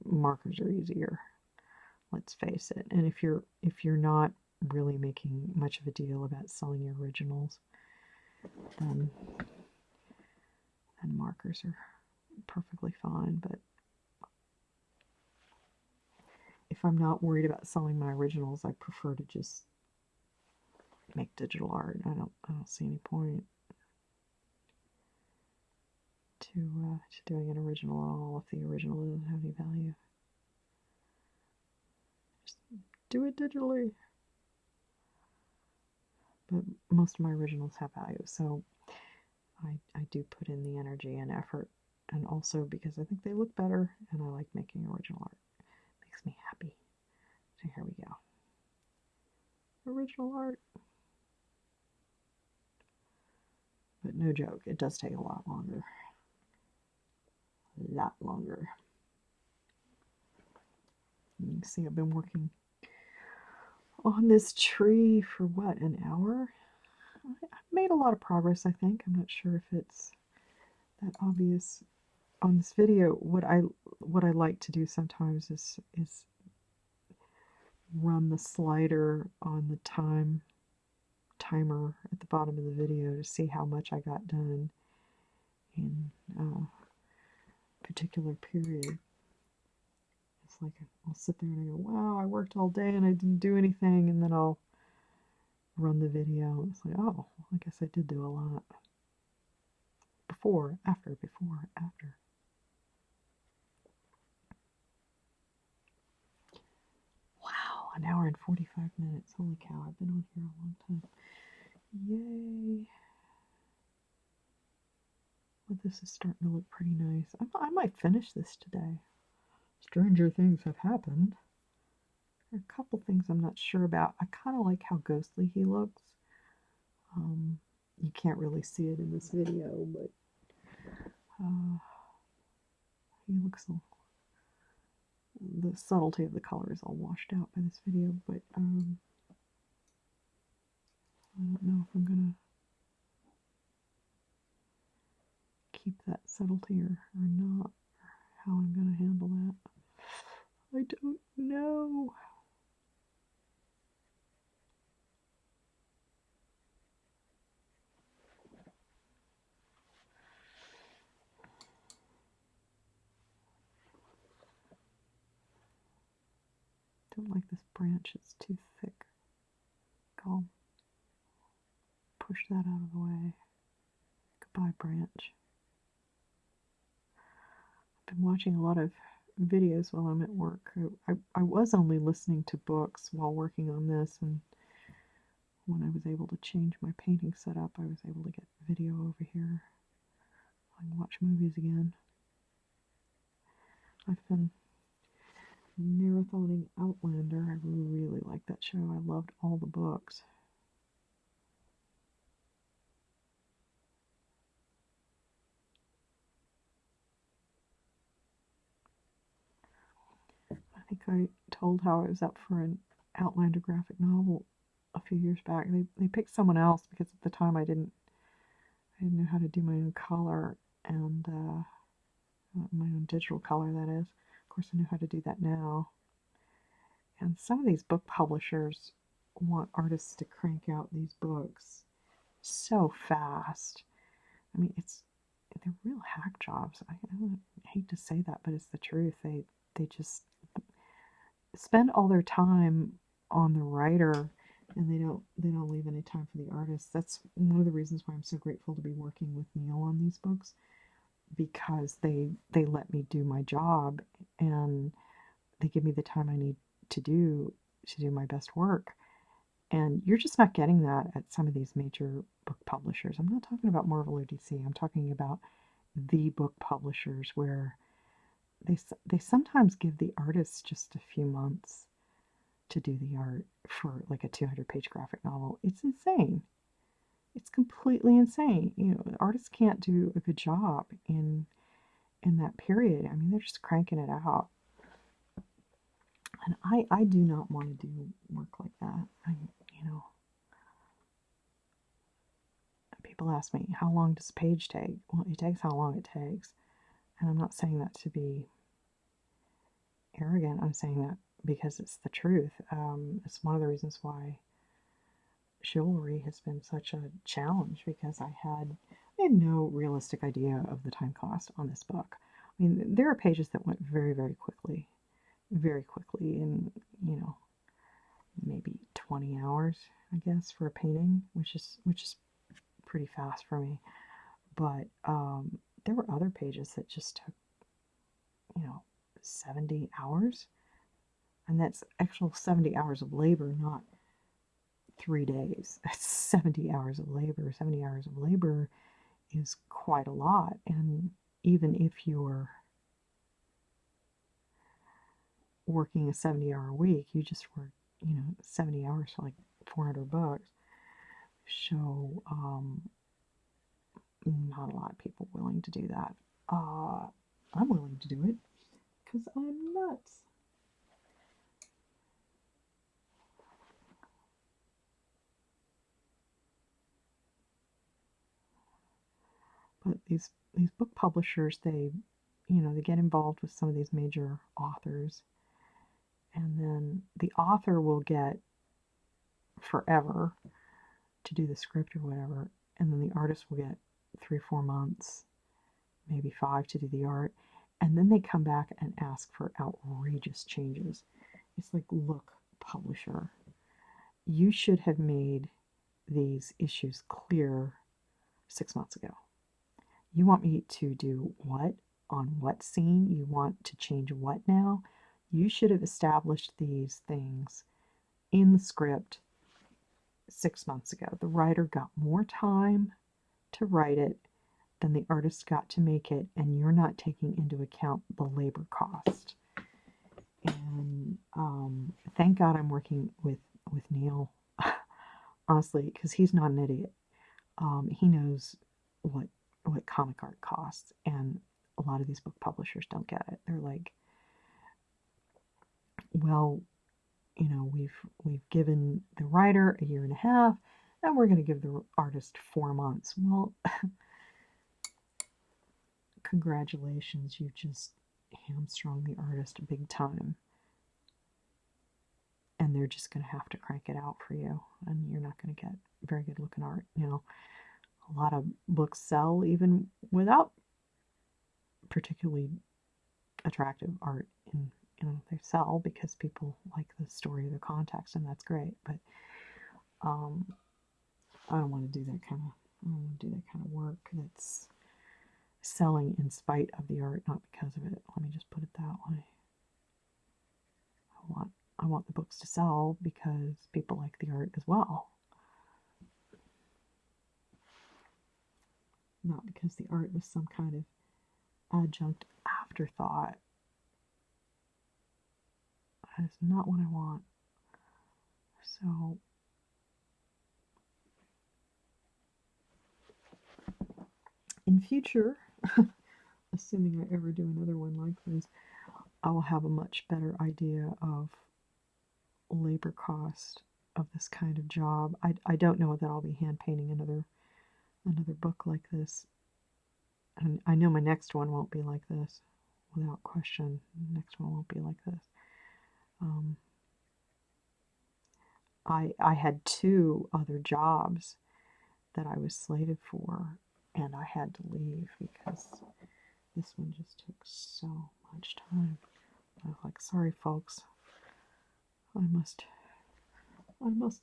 markers are easier. Let's face it. And if you're not really making much of a deal about selling your originals, then markers are perfectly fine. But if I'm not worried about selling my originals, I prefer to just make digital art. I don't see any point to doing an original at all if the original doesn't have any value. Just do it digitally. But most of my originals have value, so I do put in the energy and effort, and also because I think they look better, and I like making original art. It makes me happy. So here we go. Original art. But no joke, it does take a lot longer. A lot longer. You can see I've been working on this tree for what, an hour? I've made a lot of progress, I think. I'm not sure if it's that obvious on this video. What I like to do sometimes is run the slider on the timer at the bottom of the video to see how much I got done in a particular period. It's like I'll sit there and I go, wow, I worked all day and I didn't do anything, and then I'll run the video and it's like, oh, I guess I did do a lot. Before, after. An hour and 45 minutes. Holy cow, I've been on here a long time. Yay. Well, this is starting to look pretty nice. I might finish this today. Stranger things have happened. There are a couple things I'm not sure about. I kind of like how ghostly he looks. You can't really see it in this video, but he looks the subtlety of the color is all washed out by this video, but I don't know if I'm gonna keep that subtlety or not, or how I'm gonna handle that. I don't know. Don't like this branch, it's too thick. I'll push that out of the way. Goodbye, branch. I've been watching a lot of videos while I'm at work. I was only listening to books while working on this, and when I was able to change my painting setup, I was able to get video over here. I can watch movies again. I've been marathoning Outlander. I really liked that show. I loved all the books. I think I told how I was up for an Outlander graphic novel a few years back. They picked someone else because at the time I didn't know how to do my own color and my own digital color, that is. Of course, I know how to do that now. And some of these book publishers want artists to crank out these books so fast. I mean, they're real hack jobs. I hate to say that, but it's the truth. They just spend all their time on the writer, and they don't leave any time for the artist. That's one of the reasons why I'm so grateful to be working with Neil on these books, because they let me do my job and they give me the time I need to do my best work. And you're just not getting that at some of these major book publishers. I'm not talking about Marvel or DC. I'm talking about the book publishers where they sometimes give the artists just a few months to do the art for like a 200-page graphic novel. It's insane. It's completely insane. You know, artists can't do a good job in that period. I mean, they're just cranking it out. And I do not want to do work like that. People ask me, how long does a page take? Well, it takes how long it takes. And I'm not saying that to be arrogant. I'm saying that because it's the truth. It's one of the reasons why Chivalry has been such a challenge, because I had no realistic idea of the time cost on this book. I mean, there are pages that went very, very quickly, in, maybe 20 hours, I guess, for a painting, which is pretty fast for me. But there were other pages that just took, 70 hours. And that's actual 70 hours of labor, not 3 days. That's 70 hours of labor. 70 hours of labor is quite a lot. And even if you're working a 70-hour week, you just work, 70 hours for like $400. So, not a lot of people willing to do that. I'm willing to do it because I'm nuts. But these book publishers, they get involved with some of these major authors, and then the author will get forever to do the script or whatever, and then the artist will get 3 or 4 months, maybe 5, to do the art, and then they come back and ask for outrageous changes. It's like, look, publisher, you should have made these issues clear 6 months ago. You want me to do what? On what scene? You want to change what now? You should have established these things in the script 6 months ago. The writer got more time to write it than the artist got to make it, and you're not taking into account the labor cost. And thank God I'm working with Neil, honestly, because he's not an idiot. He knows what comic art costs, and a lot of these book publishers don't get it. They're like, well, you know, we've given the writer a year and a half, and we're going to give the artist 4 months. Well, congratulations, you just hamstrung the artist big time. And they're just going to have to crank it out for you, and you're not going to get very good looking art. You know, a lot of books sell even without particularly attractive art. You know, they sell because people like the story of the context, and that's great. But I don't want to do that kind of work that's selling in spite of the art, not because of it. Let me just put it that way. I want the books to sell because people like the art as well. Not because the art was some kind of adjunct afterthought. That is not what I want. So, in future, assuming I ever do another one like this, I will have a much better idea of labor cost of this kind of job. I don't know that I'll be hand painting another book like this. And I know my next one won't be like this, without question. The next one won't be like this. I had 2 other jobs that I was slated for, and I had to leave because this one just took so much time. I was like, sorry folks, I must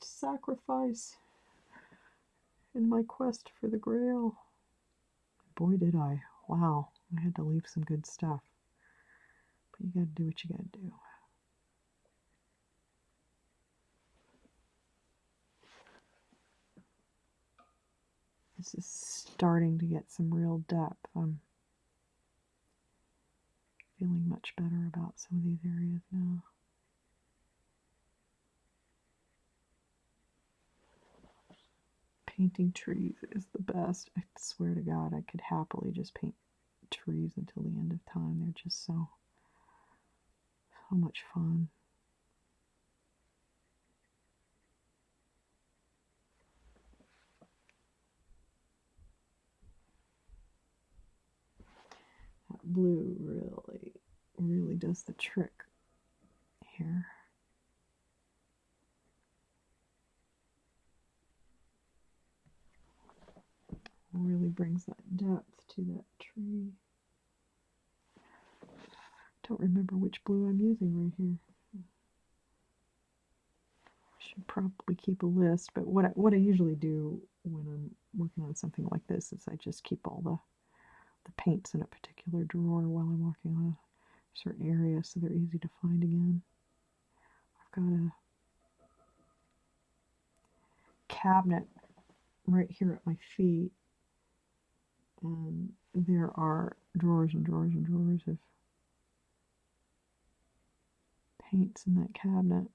sacrifice in my quest for the Grail. Boy, did I. Wow, I had to leave some good stuff. But you gotta do what you gotta do. This is starting to get some real depth. I'm feeling much better about some of these areas now. Painting trees is the best. I swear to God, I could happily just paint trees until the end of time. They're just so much fun. That blue really does the trick here. Really brings that depth to that tree. Don't remember which blue I'm using right here. Should probably keep a list, but what I usually do when I'm working on something like this is I just keep all the paints in a particular drawer while I'm working on a certain area so they're easy to find again. I've got a cabinet right here at my feet, and there are drawers and drawers and drawers of paints in that cabinet.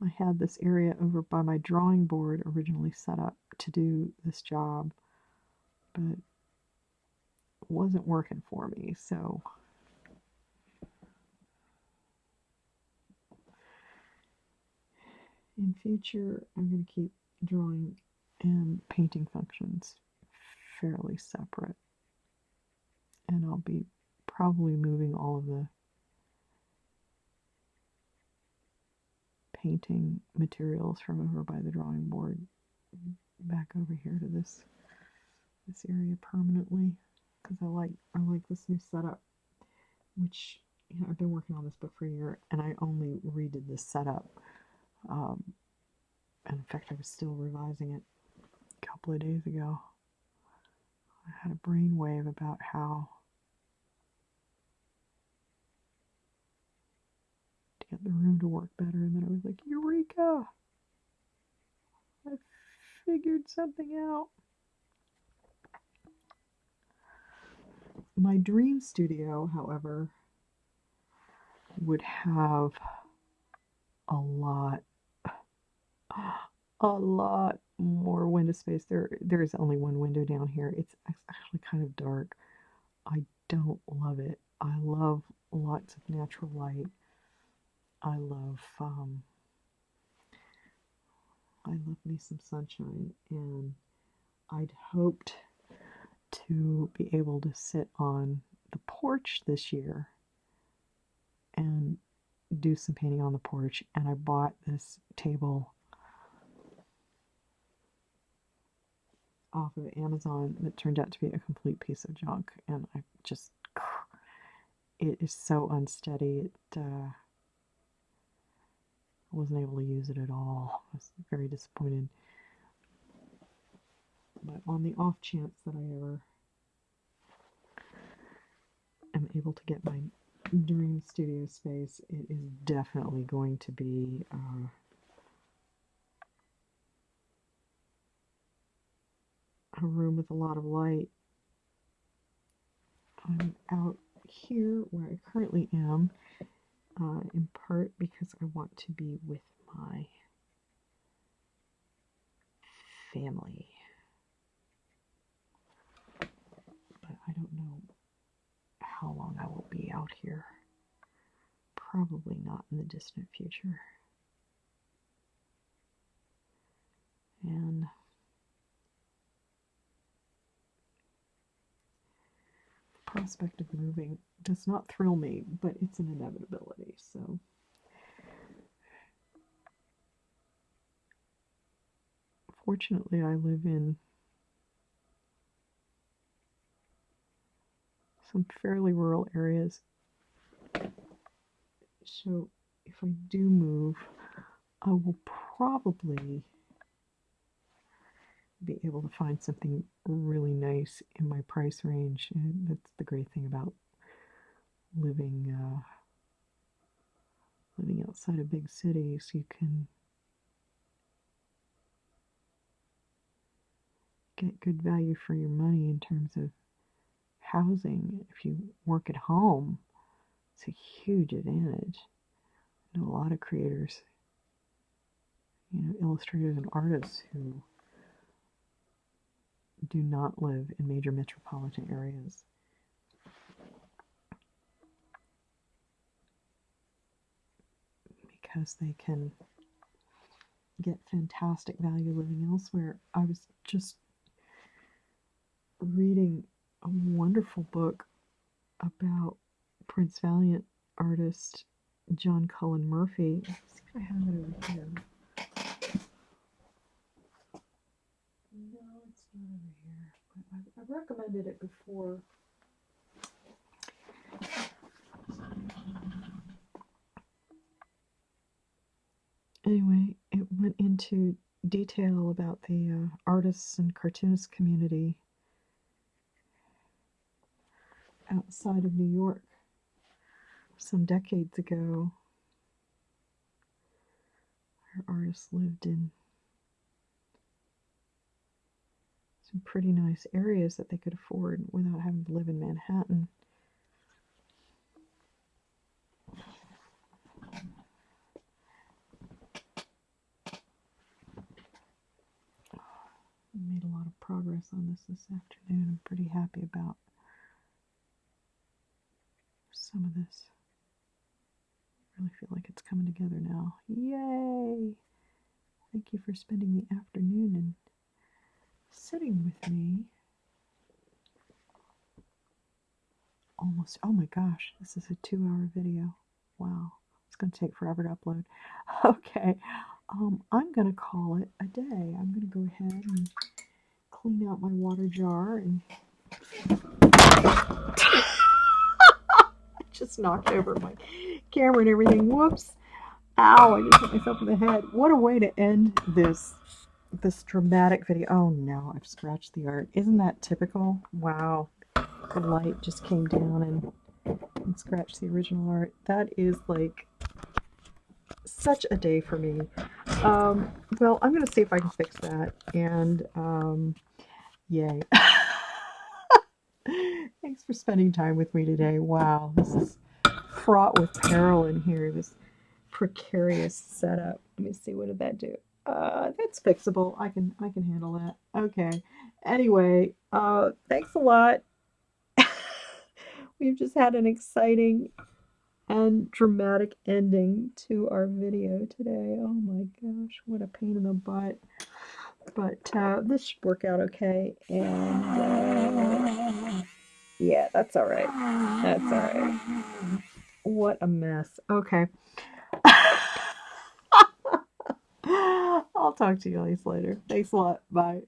I had this area over by my drawing board originally set up to do this job, but it wasn't working for me, so in future I'm going to keep drawing and painting functions fairly separate, and I'll be probably moving all of the painting materials from over by the drawing board back over here to this area permanently, because I like this new setup, which, you know, I've been working on this book for a year and I only redid this setup, and in fact I was still revising it a couple of days ago. I had a brainwave about how get the room to work better. And then I was like, Eureka! I figured something out. My dream studio, however, would have a lot more window space. There is only one window down here. It's actually kind of dark. I don't love it. I love lots of natural light. I love me some sunshine, and I'd hoped to be able to sit on the porch this year and do some painting on the porch, and I bought this table off of Amazon that turned out to be a complete piece of junk, and it is so unsteady. I wasn't able to use it at all. I was very disappointed. But on the off chance that I ever am able to get my dream studio space, it is definitely going to be a room with a lot of light. I'm out here where I currently am, in part because I want to be with my family. But I don't know how long I will be out here. Probably not in the distant future. And the prospect of moving does not thrill me, but it's an inevitability, so. Fortunately, I live in some fairly rural areas, so if I do move, I will probably be able to find something really nice in my price range. And that's the great thing about living outside of big cities. You can get good value for your money in terms of housing. If you work at home, it's a huge advantage. I know a lot of creators, illustrators and artists who do not live in major metropolitan areas. Because they can get fantastic value living elsewhere. I was just reading a wonderful book about Prince Valiant artist John Cullen Murphy. Let's see if I have it over here. No, it's not over here. But I've recommended it before. Anyway, it went into detail about the artists and cartoonists community outside of New York some decades ago. Our artists lived in some pretty nice areas that they could afford without having to live in Manhattan. I made a lot of progress on this afternoon. I'm pretty happy about some of this. I really feel like it's coming together now. Yay! Thank you for spending the afternoon and sitting with me. Almost, oh my gosh, this is a 2-hour video. Wow, it's going to take forever to upload. Okay, I'm going to call it a day. I'm going to go ahead and clean out my water jar and I just knocked over my camera and everything. Whoops. Ow, I just hit myself in the head. What a way to end this dramatic video. Oh no, I've scratched the art. Isn't that typical? Wow. The light just came down and scratched the original art. That is like such a day for me. Well, I'm going to see if I can fix that. And yay. Thanks for spending time with me today. Wow, this is fraught with peril in here, this precarious setup. Let me see, what did that do? That's fixable. I can handle that. Okay. Anyway, thanks a lot. We've just had an exciting and dramatic ending to our video today. Oh my gosh, what a pain in the butt. But this should work out okay. And yeah, that's all right. That's all right. What a mess. Okay. I'll talk to you guys later. Thanks a lot. Bye.